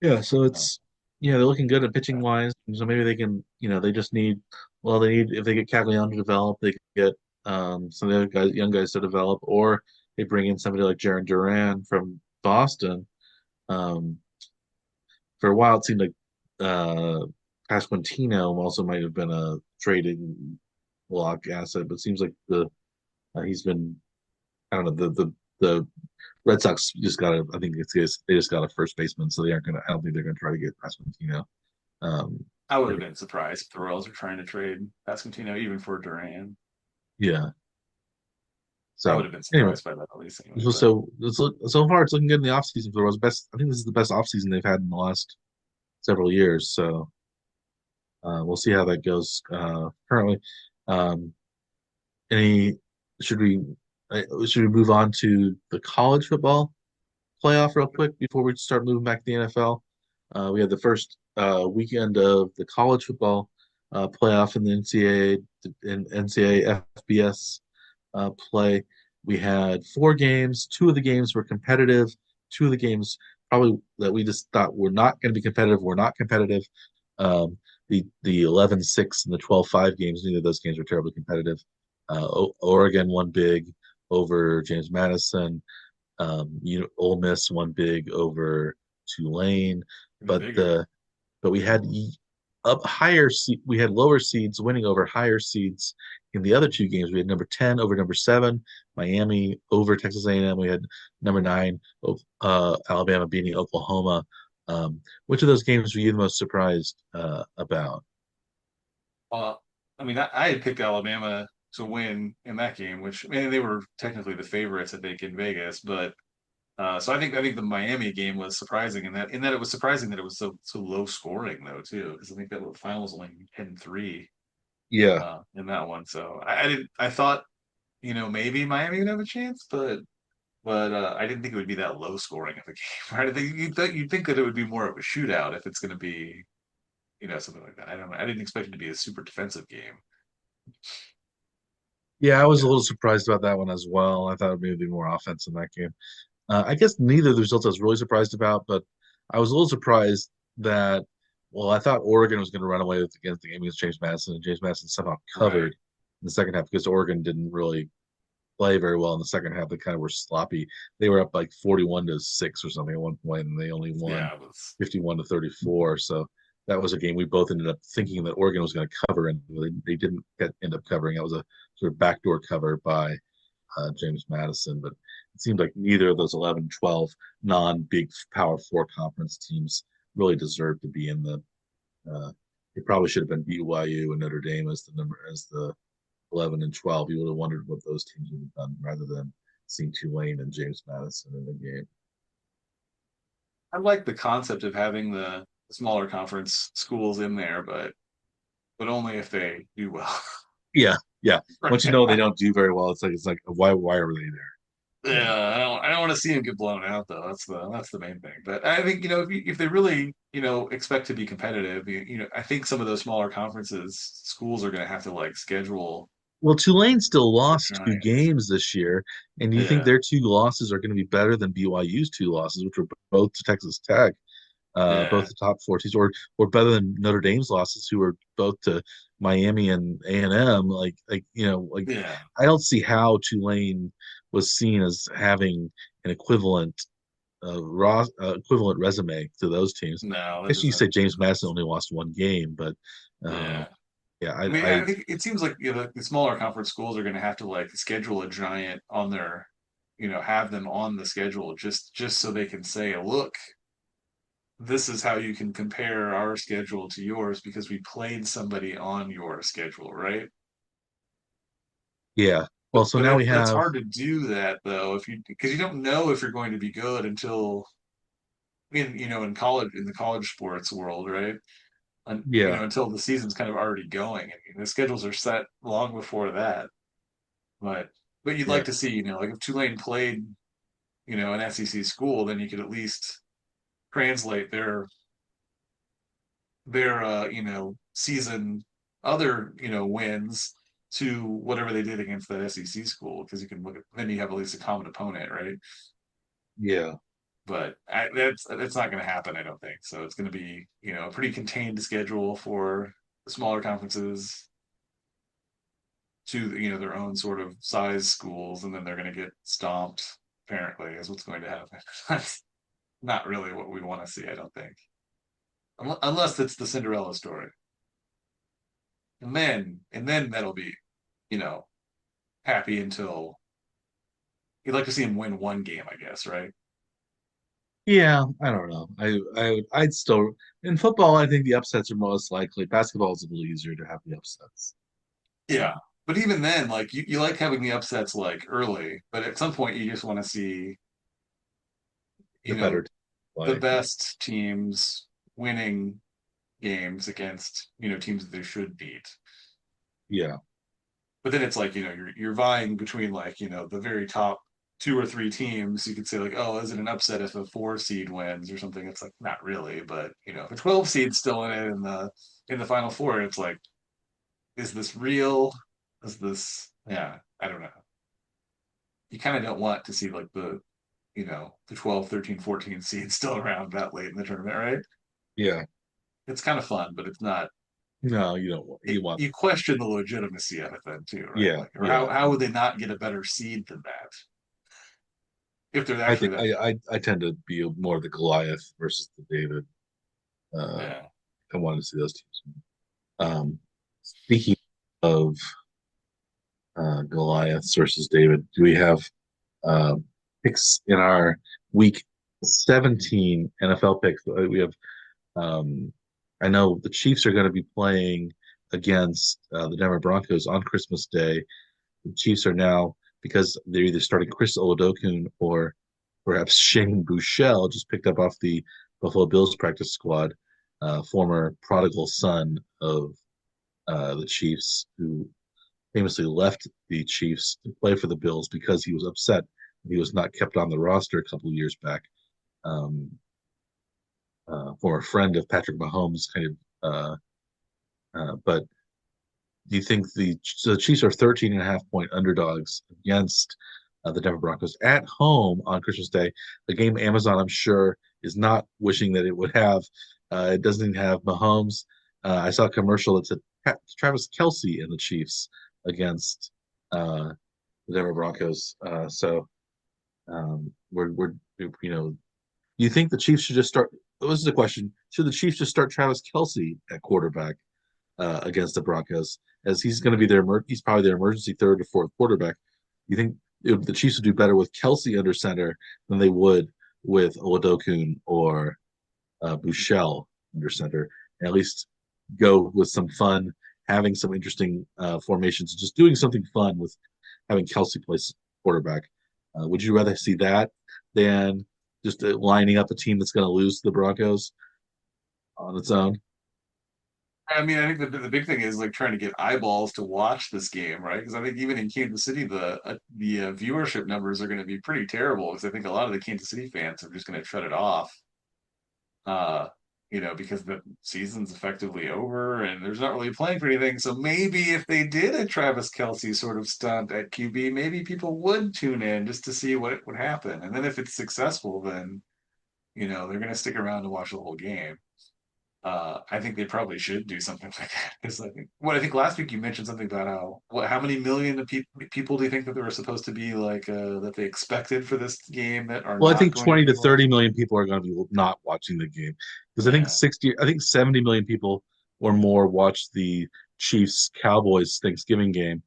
yeah. So Oh, it's they're looking good at pitching wise. So maybe they can, they just need they need if they get Cagliano to develop, they could get some of the other guys, young guys to develop, or they bring in somebody like Jaron Duran from Boston. Um, for a while, it seemed like uh, Pasquantino also might have been a traded block asset, but it seems like he's been I don't know the Red Sox just got a I think they just got a first baseman, so they aren't gonna I don't think they're gonna try to get Pasquantino. Um, I would have been surprised if the Royals were trying to trade Pasquantino even for Duran. yeah. I would So have been anyway, surprised by that at least anyway. But so far it's looking good in the offseason for the Royals. Best I think this is the best offseason they've had in the last several years. So we'll see how that goes currently. Um, any should we should we move on to the college football playoff real quick before we start moving back to the NFL? We had the first weekend of the college football playoff in the NCAA FBS play. We had four games. Two of the games were competitive. Two of the games probably that we just thought were not going to be competitive were not competitive. Um, the 11-6 and the 12-5 games, neither of those games were terribly competitive. Oregon won big over James Madison. Ole Miss won big over Tulane, even but bigger. but we had we had lower seeds winning over higher seeds in the other two games. We had number 10 over number 7, Miami over Texas A&M. We had number 9, Alabama beating Oklahoma. Which of those games were you the most surprised about? Well, I mean, I had picked Alabama to win in that game, which I mean they were technically the favorites, I think, in Vegas. But so I think the Miami game was surprising in that it was surprising that it was so low scoring though too, because I think that the final was only 10-3 Yeah, in that one. So I didn't I thought maybe Miami would have a chance, but I didn't think it would be that low scoring of a game. Right? I think you'd think that it would be more of a shootout if it's going to be something like that. I don't know. I didn't expect it to be a super defensive game. yeah, I was a Yeah. little surprised about that one as well. I thought it would be more offense in that game. I guess neither of the results I was really surprised about, but I was a little surprised that, well, I thought Oregon was going to run away against the game against James Madison, and James Madison somehow Right. covered in the second half because Oregon didn't really play very well in the second half. They kind of were sloppy. They were up like 41-6 or something at one point, and they only won Yeah. It was. 51-34. So that was a game we both ended up thinking that Oregon was going to cover, and they didn't end up covering. That was a sort of backdoor cover by James Madison, but it seemed like neither of those 11, 12 non-big Power Four conference teams really deserved to be in the. Uh, it probably should have been BYU and Notre Dame as the 11 and 12. You would have wondered what those teams would have done rather than seeing Tulane and James Madison in the game. I like the concept of having the smaller conference schools in there, but only if they do well. Yeah, yeah. Once you Right. know they don't do very well, it's like why are they there? Yeah, I don't want to see them get blown out though. That's the main thing. But I think if they really expect to be competitive, I think some of those smaller conferences schools are going to have to like schedule Well, Tulane still the lost two Giants. games this year, and do you think Yeah, their two losses are going to be better than BYU's two losses, which were both to Texas Tech, both yeah, the top four teams, or better than Notre Dame's losses, who were both to Miami and A&M? Like yeah. I don't see how Tulane was seen as having an equivalent resume to those teams. No, I that guess you could say doesn't James make Madison sense. only lost one game, but uh, Yeah. yeah, I mean, I I think it seems like the smaller conference schools are going to have to like schedule a giant on have them on the schedule just so they can say, look, this is how you can compare our schedule to yours because we played somebody on your schedule, right? yeah. Well, so But now we that's have hard to do that though, if you because you don't know if you're going to be good until in college in the college sports world, right? And yeah, until the season's kind of already going. I mean, the schedules are set long before that. But you'd like yeah, to see, like if Tulane played, an SEC school, then you could at least translate their season other wins to whatever they did against that SEC school because you can look at then you have at least a common opponent, right? yeah, But that's not going to happen, I don't think. So it's going to be a pretty contained schedule for the smaller conferences to their own sort of size schools, and then they're going to get stomped. Apparently, is what's going to happen. That's not really what we want to see, I don't think, unless it's the Cinderella story, and then that'll be you know happy until you'd like to see him win one game, I guess, right? yeah. I don't know. I'd still in football. I think the upsets are most likely. Basketball is a little easier to have the upsets. So Yeah. But even then, like you like having the upsets like early, but at some point you just want to see, the you better know, team the play. best teams winning games against, teams that they should beat. Yeah, But then it's like, you're vying between like, the very top two or three teams. You could say like, oh, is it an upset if a 4 seed wins or something? It's like not really, but if a 12 seed's still in it in the final four, it's like, is this real? Is this yeah, I don't know. You kind of don't want to see like the 12, 13, 14 seeds still around that late in the tournament, right? yeah. It's kind of fun, but it's not. No, you don't. You want. You question the legitimacy of it then too, right? Yeah, Like, or how yeah. how would they not get a better seed than that if they're I actually think that good? I tend to be more the Goliath versus the David. Uh, Yeah, I wanted to see those teams. Speaking of Goliaths versus David, do we have uh, picks in our week 17 NFL picks? We have. Um, I know the Chiefs are going to be playing against the Denver Broncos on Christmas Day. The Chiefs are now because they're either starting Chris Oladokun or perhaps Shane Buechele, just picked up off the Buffalo Bills practice squad, former prodigal son of the Chiefs, who famously left the Chiefs to play for the Bills because he was upset he was not kept on the roster a couple of years back. Um, Former friend of Patrick Mahomes, kind of. But do you think the Chiefs are 13 and a half point underdogs against the Denver Broncos at home on Christmas Day? A game Amazon, I'm sure, is not wishing that it would have. It doesn't even have Mahomes. I saw a commercial that said Travis Kelsey and the Chiefs against the Denver Broncos. We're do you think the Chiefs should just start? This is the question: should the Chiefs just start Travis Kelsey at quarterback against the Broncos, as he's going to be he's probably their emergency third or fourth quarterback? You think the Chiefs would do better with Kelsey under center than they would with Oladokun or Buechele under center? And at least go with some fun, having some interesting formations, just doing something fun with having Kelsey play quarterback. Would you rather see that than just lining up a team that's going to lose to the Broncos on its own? I mean, I think the big thing is like trying to get eyeballs to watch this game, right? Because I think even in Kansas City, the viewership numbers are going to be pretty terrible. Because I think a lot of the Kansas City fans are just going to shut it off uh, because the season's effectively over and there's not really playing for anything. So maybe if they did a Travis Kelsey sort of stunt at QB, maybe people would tune in just to see what would happen. And then if it's successful, then they're going to stick around to watch the whole game. I think they probably should do something like that because I think last week you mentioned something about how many million of people do you think that there were supposed to be like that they expected for this game that are Well, I not think going to 20 be to 30 watching? million people are going to be not watching the game because Yeah, I think 70 million people or more watched the Chiefs Cowboys Thanksgiving game,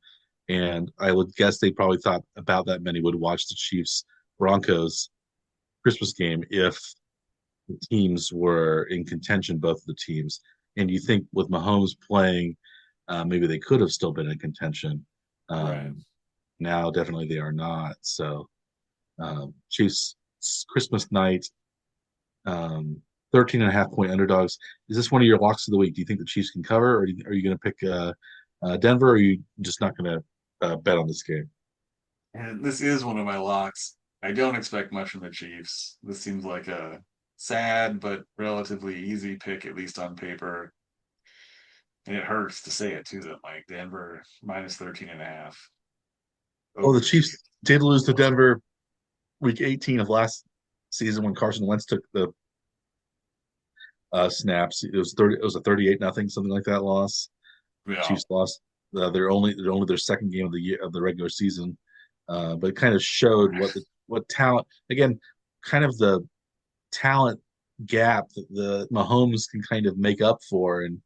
and I would guess they probably thought about that many would watch the Chiefs Broncos Christmas game if the teams were in contention, both of the teams. And you think with Mahomes playing, maybe they could have still been in contention. right. Um, Now, definitely they are not. So Chiefs Christmas night, um, 13 and a half point underdogs. Is this one of your locks of the week? Do you think the Chiefs can cover, or are you going to pick Denver, or are you just not going to bet on this game? And this is one of my locks. I don't expect much from the Chiefs. This seems like a sad but relatively easy pick, at least on paper. And it hurts to say it too, that like Denver minus 13 and a half Oh, over the the Chiefs Chiefs. did lose to Denver week 18 of last season when Carson Wentz took the snaps. It was 30. It was a 38 nothing, something like that loss. Yeah. Chiefs lost their their second game of the year of the regular season, but it kind of showed what talent again, kind of the talent gap that the Mahomes can kind of make up for and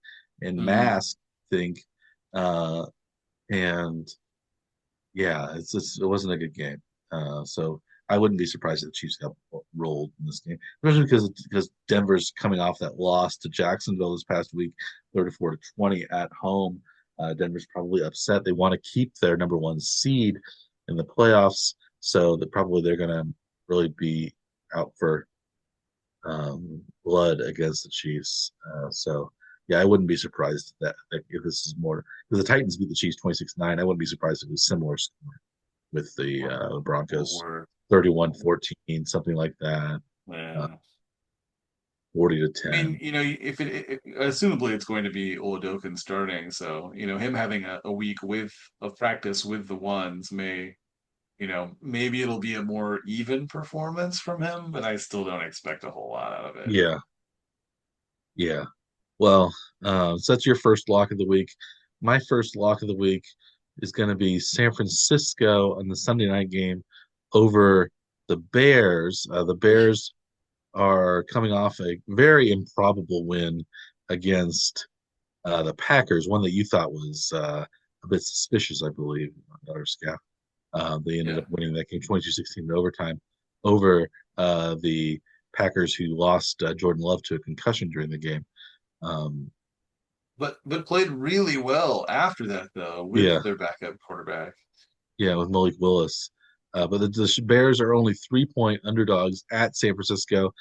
Mm. mask. I think, uh, and yeah, it wasn't a good game. So I wouldn't be surprised if the Chiefs got rolled in this game, especially because Denver's coming off that loss to Jacksonville this past week, 34-20 at home. Denver's probably upset. They want to keep their number one seed in the playoffs, so that probably they're going to really be out for blood against the Chiefs. So yeah, I wouldn't be surprised that if this is more because the Titans beat the Chiefs 26-9. I wouldn't be surprised if it was similar score with the Broncos Or 31-14, something like that, uh, yeah. 40 to I mean, 10. if assumably it's going to be Oladokun starting, so him having a week of practice with the ones may, maybe it'll be a more even performance from him, but I still don't expect a whole lot out of it. Yeah, yeah. Well, so that's your first lock of the week. My first lock of the week is going to be San Francisco on the Sunday night game over the Bears. The Bears are coming off a very improbable win against the Packers, one that you thought was a bit suspicious, I believe, or scout. They ended Yeah. up winning that game 22-16 in overtime over the Packers, who lost Jordan Love to a concussion during the game. Um, But played really well after that though with yeah, their backup quarterback. yeah, with Malik Willis. But the Bears are only 3 point underdogs at San Francisco.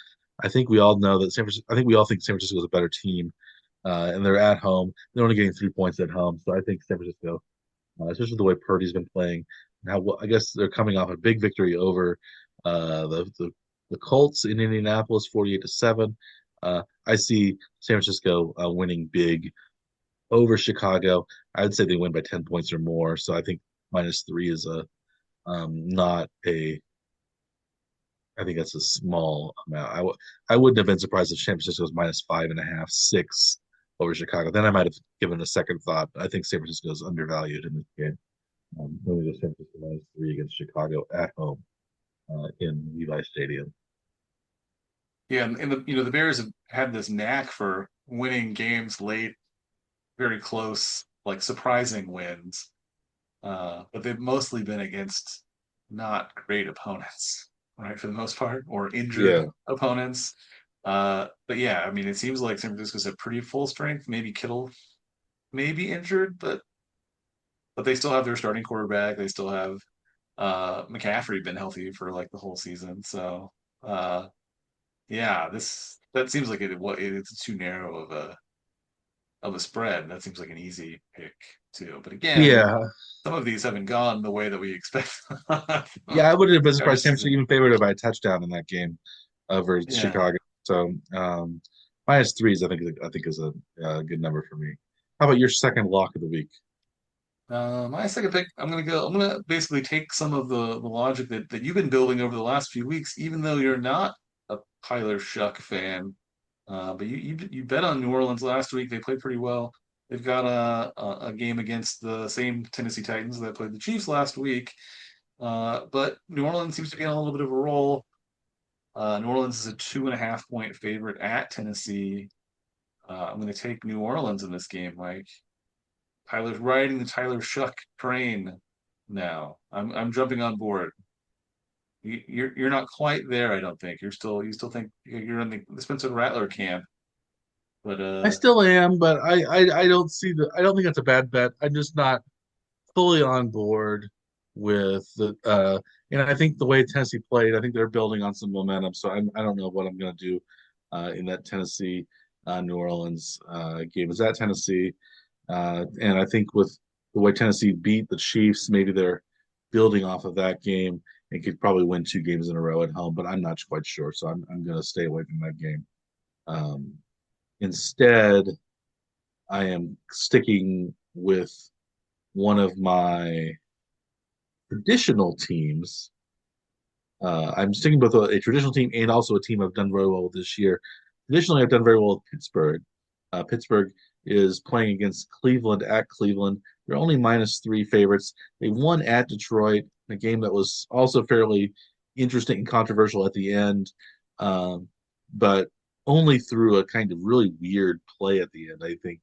I think we all know that San Francisco. I think we all think San Francisco is a better team, and they're at home. They're only getting 3 points at home, so I think San Francisco, especially the way Purdy's been playing. Now, I guess they're coming off a big victory over the Colts in Indianapolis, 48-7. I see San Francisco winning big over Chicago. I would say they win by 10 points or more. So I think -3 is a not a. I think that's a small amount. I wouldn't have been surprised if San Francisco was -5.5, 6 over Chicago. Then I might have given a second thought. I think San Francisco is undervalued in this game. Only the San Francisco -3 against Chicago at home in Levi Stadium. Yeah, and the Bears have had this knack for winning games late, very close, like surprising wins. But they've mostly been against not great opponents, right, for the most part, or injured Yeah, opponents. But yeah, I mean, it seems like San Francisco's at pretty full strength. Maybe Kittle may be injured, but they still have their starting quarterback. They still have McCaffrey been healthy for like the whole season. So uh, yeah, this that seems like it's too narrow of a spread. That seems like an easy pick too. But again, yeah, some of these haven't gone the way that we expect yeah. I wouldn't have been entire surprised. San Francisco season. even favored by a touchdown in that game over Yeah. Chicago. So -3 is I think is a good number for me. How about your second lock of the week? My second pick, I'm gonna basically take some of the logic that you've been building over the last few weeks, even though you're not a Tyler Shuck fan. But you bet on New Orleans last week. They played pretty well. They've got a game against the same Tennessee Titans that played the Chiefs last week. But New Orleans seems to be on a little bit of a roll. New Orleans is a 2.5 point favorite at Tennessee. I'm going to take New Orleans in this game, Mike. Tyler's riding the Tyler Shuck train now. I'm jumping on board. You're not quite there, I don't think. You still think you're in the Spencer Rattler camp, but I still am, but I don't see I don't think that's a bad bet. I'm just not fully on board. with the and I think the way Tennessee played, I think they're building on some momentum. So I don't know what I'm going to do in that Tennessee New Orleans game. Is that Tennessee? And I think with the way Tennessee beat the Chiefs, maybe they're building off of that game and could probably win 2 games in a row at home. But I'm not quite sure, so I'm going to stay away from that game. Um, Instead, I am sticking with one of my traditional teams. I'm sticking with a traditional team and also a team I've done very well with this year. Traditionally, I've done very well with Pittsburgh. Pittsburgh is playing against Cleveland at Cleveland. They're only -3 favorites. They won at Detroit, a game that was also fairly interesting and controversial at the end, um, but only through a kind of really weird play at the end. I think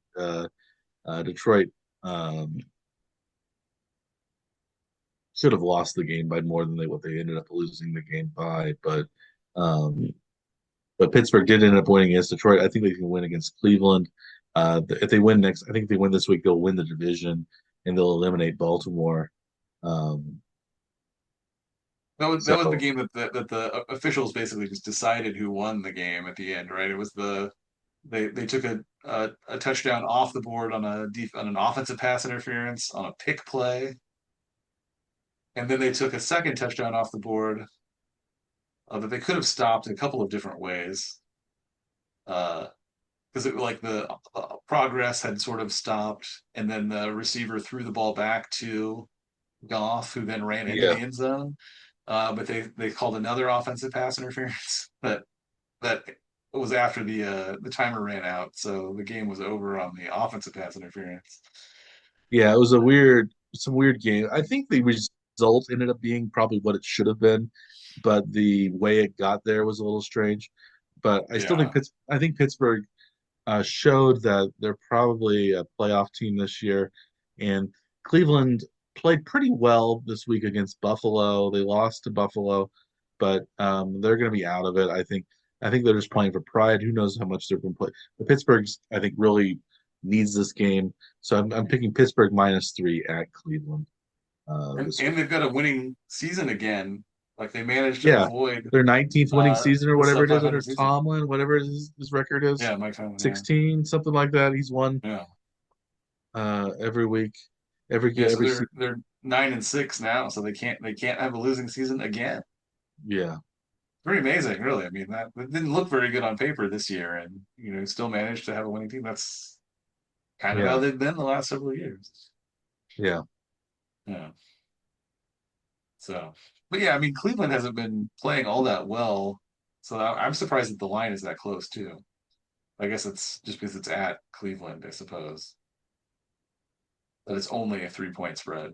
Detroit um, should have lost the game by more than what they ended up losing the game by. Um, but Pittsburgh did end up winning against Detroit. I think they can win against Cleveland. If they win next, I think if they win this week, they'll win the division and they'll eliminate Baltimore. Um, That was the so game that the officials basically just decided who won the game at the end, right? It was they took a touchdown off the board on on an offensive pass interference on a pick play, and then they took a second touchdown off the board that they could have stopped in a couple of different ways. Because like the progress had sort of stopped, and then the receiver threw the ball back to Goff, who then ran into yeah, the end zone. But they called another offensive pass interference that was after the timer ran out, so the game was over on the offensive pass interference. yeah, it was some weird game. I think the result ended up being probably what it should have been, but the way it got there was a little strange. But I still think Yeah, I think Pittsburgh showed that they're probably a playoff team this year. And Cleveland played pretty well this week against Buffalo. They lost to Buffalo, but they're going to be out of it. I think. I think they're just playing for pride. Who knows how much they're going to play? But Pittsburgh's, I think, really needs this game. So I'm picking Pittsburgh -3 at Cleveland this and week. they've got a winning season again. Like they managed to Yeah, avoid their 19th winning season or the whatever sub it is 500 under season. Tomlin, whatever his record is, Yeah, Mike Tomlin. Yeah, 16, something like that. He's won yeah, every week, yeah. So every season. they're 9-6 now, so they can't have a losing season again. Yeah, Pretty amazing, really. I mean, that didn't look very good on paper this year, and still managed to have a winning team. That's kind of how yeah, they've been the last several years. yeah, Yeah. So, but yeah, I mean, Cleveland hasn't been playing all that well, so I'm surprised that the line is that close too. I guess it's just because it's at Cleveland, I suppose. That it's only a 3-point spread.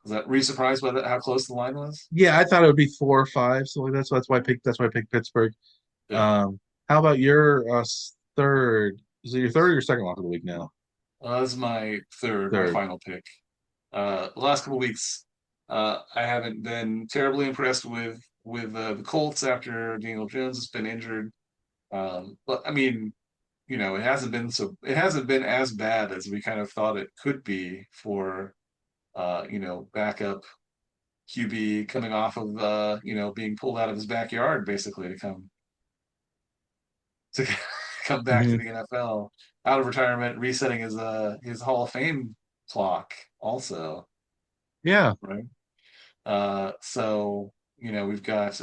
Were you surprised by how close the line was? yeah. I thought it would be 4 or 5, so like that's why I picked Pittsburgh. Yeah. How about your third? Is it your third or your second lock of the week now? That's my Third. final pick. The last couple weeks, I haven't been terribly impressed with the Colts after Daniel Jones has been injured. But I mean, it hasn't been as bad as we kind of thought it could be for backup QB coming off of being pulled out of his backyard basically to come back to Hmm. the NFL out of retirement, resetting his Hall of Fame clock also, Yeah, right? So we've got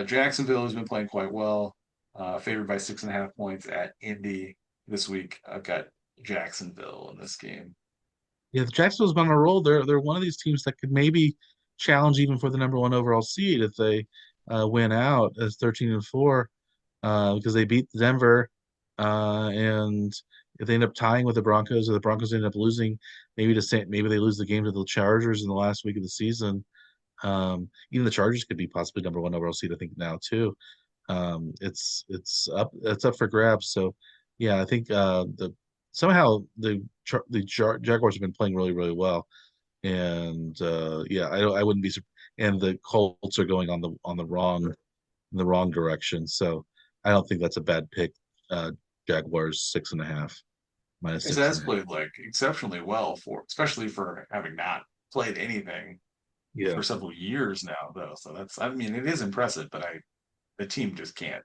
Jacksonville who's been playing quite well, favored by 6.5 points at Indy this week. I've got Jacksonville in this game. yeah. The Jacksonville's been on a roll. They're one of these teams that could maybe challenge even for the number one overall seed if they win out as 13-4. Because they beat Denver, and if they end up tying with the Broncos, or the Broncos end up losing, maybe they lose the game to the Chargers in the last week of the season. Even the Chargers could be possibly number one overall seed, I think now too. It's up for grabs. So yeah, I think the somehow Jaguars have been playing really really well, and yeah, I wouldn't be and the Colts are going on the wrong in the wrong direction. So I don't think that's a bad pick. Uh, Jaguars 6.5. minus It six has and a half. played like exceptionally well for, especially for having not played anything Yeah, for several years now, though. So that's, I mean, it is impressive, but the team just can't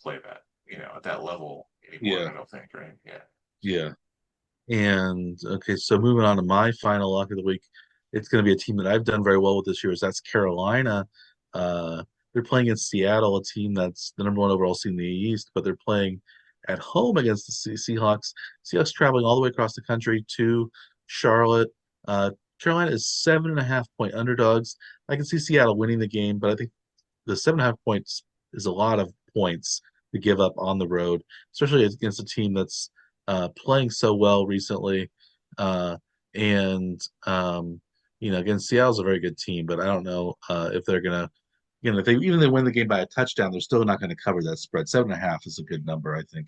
play that, at that level anymore. yeah, I don't think, right? Yeah. yeah. And okay, so moving on to my final lock of the week, it's going to be a team that I've done very well with this year. Is That's Carolina. Uh, they're playing in Seattle, a team that's the number one overall seed in the East, but they're playing at home against the Seahawks. Seahawks traveling all the way across the country to Charlotte. Uh, Carolina is 7.5 point underdogs. I can see Seattle winning the game, but I think the 7.5 points is a lot of points to give up on the road, especially against a team that's playing so well recently. Uh, and again, Seattle's a very good team, but I don't know if they're gonna, if they win the game by a touchdown, they're still not going to cover that spread. 7.5 is a good number, I think,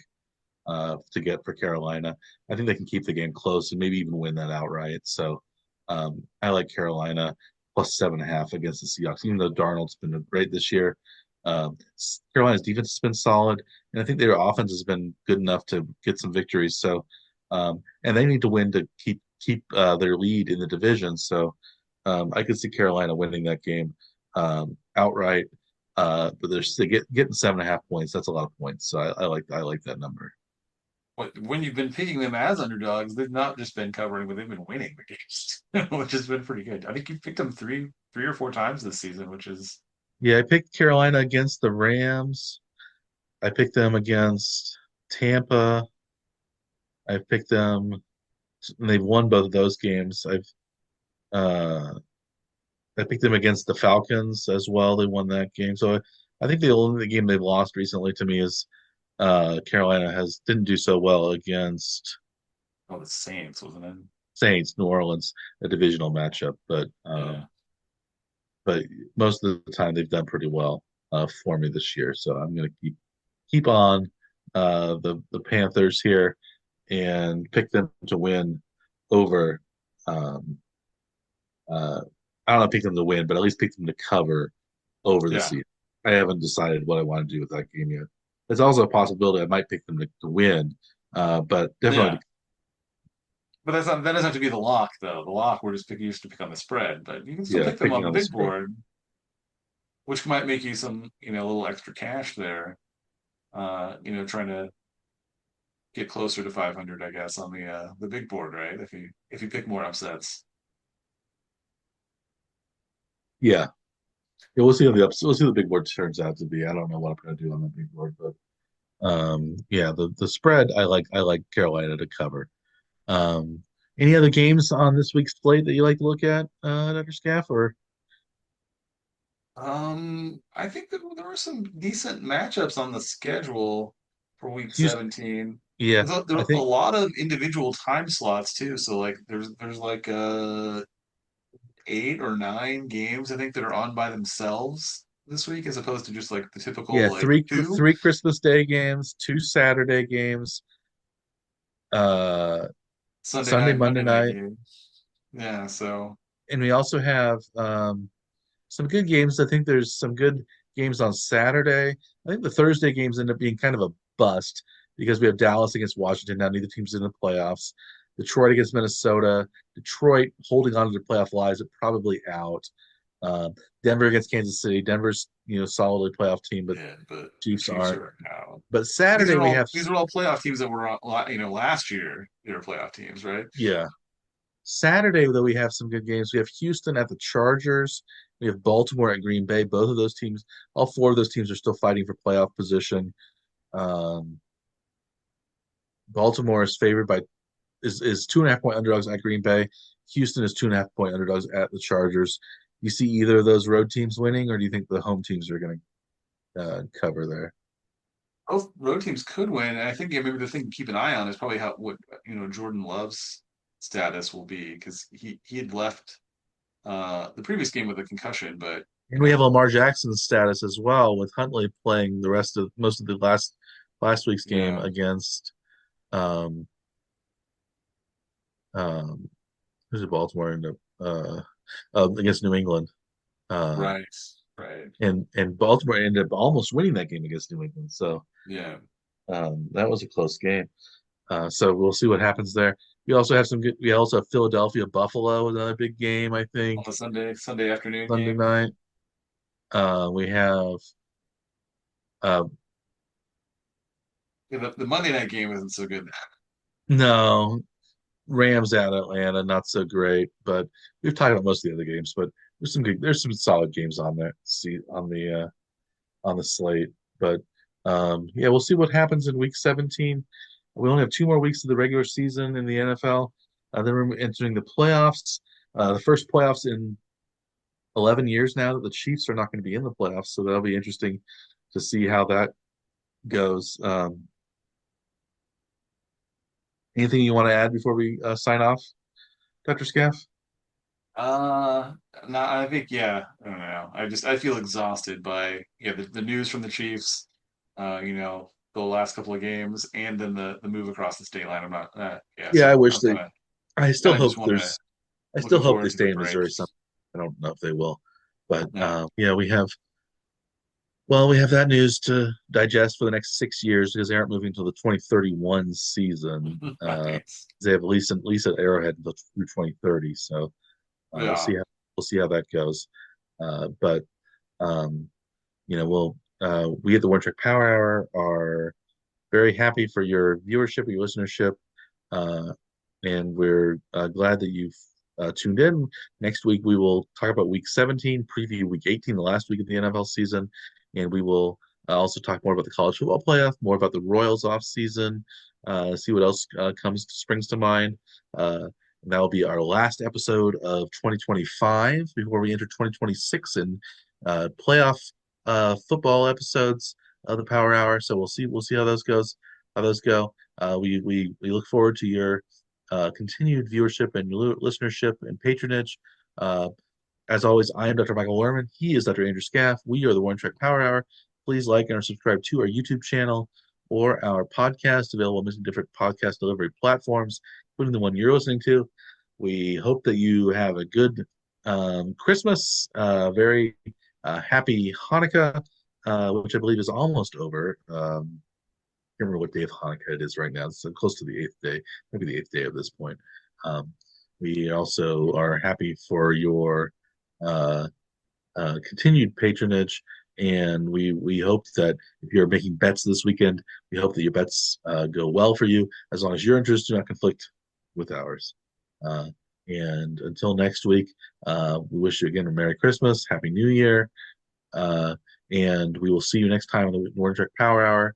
to get for Carolina. I think they can keep the game close and maybe even win that outright. So I like Carolina plus 7.5 against the Seahawks, even though Darnold's been great this year. Um, Carolina's defense has been solid, and I think their offense has been good enough to get some victories. So, and they need to win to keep their lead in the division. So, I could see Carolina winning that game outright. But getting 7.5 points. That's a lot of points. So I like that number. When you've been picking them as underdogs, they've not just been covering, but they've been winning the games, which has been pretty good. I think you've picked them three or four times this season, which is Yeah, I picked Carolina against the Rams. I picked them against Tampa. I picked them, and they've won both of those games. Uh, I picked them against the Falcons as well. They won that game. So I think the only game they've lost recently to me is Carolina has didn't do so well against the Saints, wasn't it? Saints, New Orleans, a divisional matchup. Yeah. But most of the time they've done pretty well for me this year. So I'm going to keep on the Panthers here and pick them to win over. Um, I don't know, pick them to win, but at least pick them to cover over the Yeah. season. I haven't decided what I want to do with that game yet. There's also a possibility I might pick them to win, but definitely, Yeah. But that doesn't have to be the lock though. The lock we're just used to pick on the spread, but you can still yeah, pick them picking on the on the big spread. board, which might make you some, a little extra cash there. Trying to get closer to 500, I guess, on the big board, right? If you pick more upsets. Yeah, yeah, we'll see how we'll see what the big board turns out to be. I don't know what I'm going to do on the big board, but yeah, the spread I like Carolina to cover. Um, any other games on this week's slate that you like to look at, Dr. Scaff, or I think that there were some decent matchups on the schedule for week Houston? 17. Yeah, There I are a think lot of individual time slots too. So like there's like 8 or 9 games I think that are on by themselves this week, as opposed to just like the yeah, typical like two three Christmas Day games, two Saturday games, uh, Sunday Sunday, night, Monday Monday night night, games. Yeah, so and we also have some good games. I think there's some good games on Saturday. I think the Thursday games end up being kind of a bust because we have Dallas against Washington. Now neither team's in the playoffs. Detroit against Minnesota. Detroit holding on to their playoff lives, are probably out. Um, Denver against Kansas City. Denver's solidly playoff team, but yeah, but the Chiefs Chiefs aren't. are out. But These Saturday are we all have these are all playoff teams that were on, last year. They were playoff teams, right? yeah. Saturday though we have some good games. We have Houston at the Chargers. We have Baltimore at Green Bay. Both of those teams, all four of those teams are still fighting for playoff position. Um, Baltimore is favored by is 2.5 point underdogs at Green Bay. Houston is 2.5 point underdogs at the Chargers. You see either of those road teams winning, or do you think the home teams are going to cover there? Both road teams could win. And I think, yeah, maybe the thing to keep an eye on is probably what Jordan Love's status will be, because he had left the previous game with a concussion, but And we have Lamar Jackson's status as well, with Huntley playing the rest of most of the last week's game yeah, against um, um, who's it? Baltimore and against New England. Uh, right, right, and Baltimore ended up almost winning that game against New England. So yeah. that was a close game. So we'll see what happens there. We also have some good. We also have Philadelphia Buffalo, another big game, I On think, the Sunday afternoon Sunday game. night. We have uh, Yeah, the Monday night game isn't so good. no Rams at Atlanta, not so great, but we've talked about most of the other games. But there's some solid games on there. See on the slate, but yeah, we'll see what happens in Week 17. We only have 2 more weeks of the regular season in the NFL. Then we're entering the playoffs. The first playoffs in 11 years now that the Chiefs are not going to be in the playoffs, so that'll be interesting to see how that goes. Anything you want to add before we sign off, Dr. Scaff? Uh, no, I think yeah. I don't know. I feel exhausted by the news from the Chiefs. The last couple of games, and then the move across the state line. I'm not. Yeah, Yeah, I so wish I'm they. I still kind of hope just want to there's. I still looking hope they forward to the stay in break. Missouri. Some. I don't know if they will, but Yeah. yeah, we have. Well, we have that news to digest for the next 6 years because they aren't moving until the 2031 season. Nice. They have lease at Arrowhead until through 2030. So we'll Yeah. see how that goes. But um, we at the One Trick Power Hour are very happy for your viewership, your listenership, uh, and we're glad that you've tuned in. Next week, we will talk about Week 17, preview Week 18, the last week of the NFL season, and we will also talk more about the college football playoff, more about the Royals off season, see what else springs to mind. And that will be our last episode of 2025 before we enter 2026 and playoff football episodes of the Power Hour. So we'll see how those go. We look forward to your continued viewership and listenership and patronage. Uh, as always, I am Dr. Michael Lerman. He is Dr. Andrew Scaff. We are the One Track Power Hour. Please like and subscribe to our YouTube channel or our podcast available on many different podcast delivery platforms, including the one you're listening to. We hope that you have a good Christmas, very happy Hanukkah, which I believe is almost over. Can't remember what day of Hanukkah it is right now. It's close to the eighth day, maybe the eighth day at this point. Um, we also are happy for your uh, continued patronage, and we hope that if you're making bets this weekend, we hope that your bets go well for you, as long as your interests do not conflict with ours. Uh, and until next week, we wish you again a Merry Christmas, Happy New Year, uh, and we will see you next time on the Northern Trek Power Hour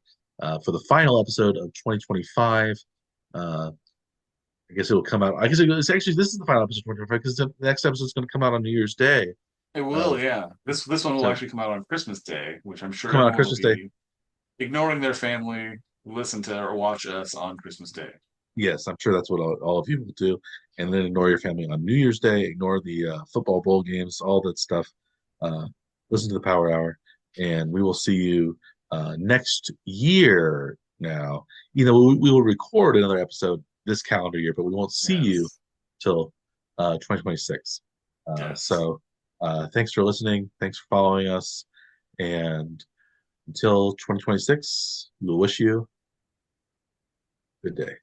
for the final episode of 2025. Uh, I guess it will come out. I guess it's actually this is the final episode of 2025 because the next episode is going to come out on New Year's Day. It Uh, will, yeah. This one will so actually come out on Christmas Day, which I'm sure come out on everyone will Christmas Day. be ignoring their family, listen to or watch us on Christmas Day. Yes, I'm sure that's what all of you will do. And then ignore your family on New Year's Day, ignore the football bowl games, all that stuff. Uh, listen to the Power Hour, and we will see you next year now. We will record another episode this calendar year, but we won't see you Yes. till 2026. Yes. So thanks for listening. Thanks for following us. And until 2026, we'll wish you a good day.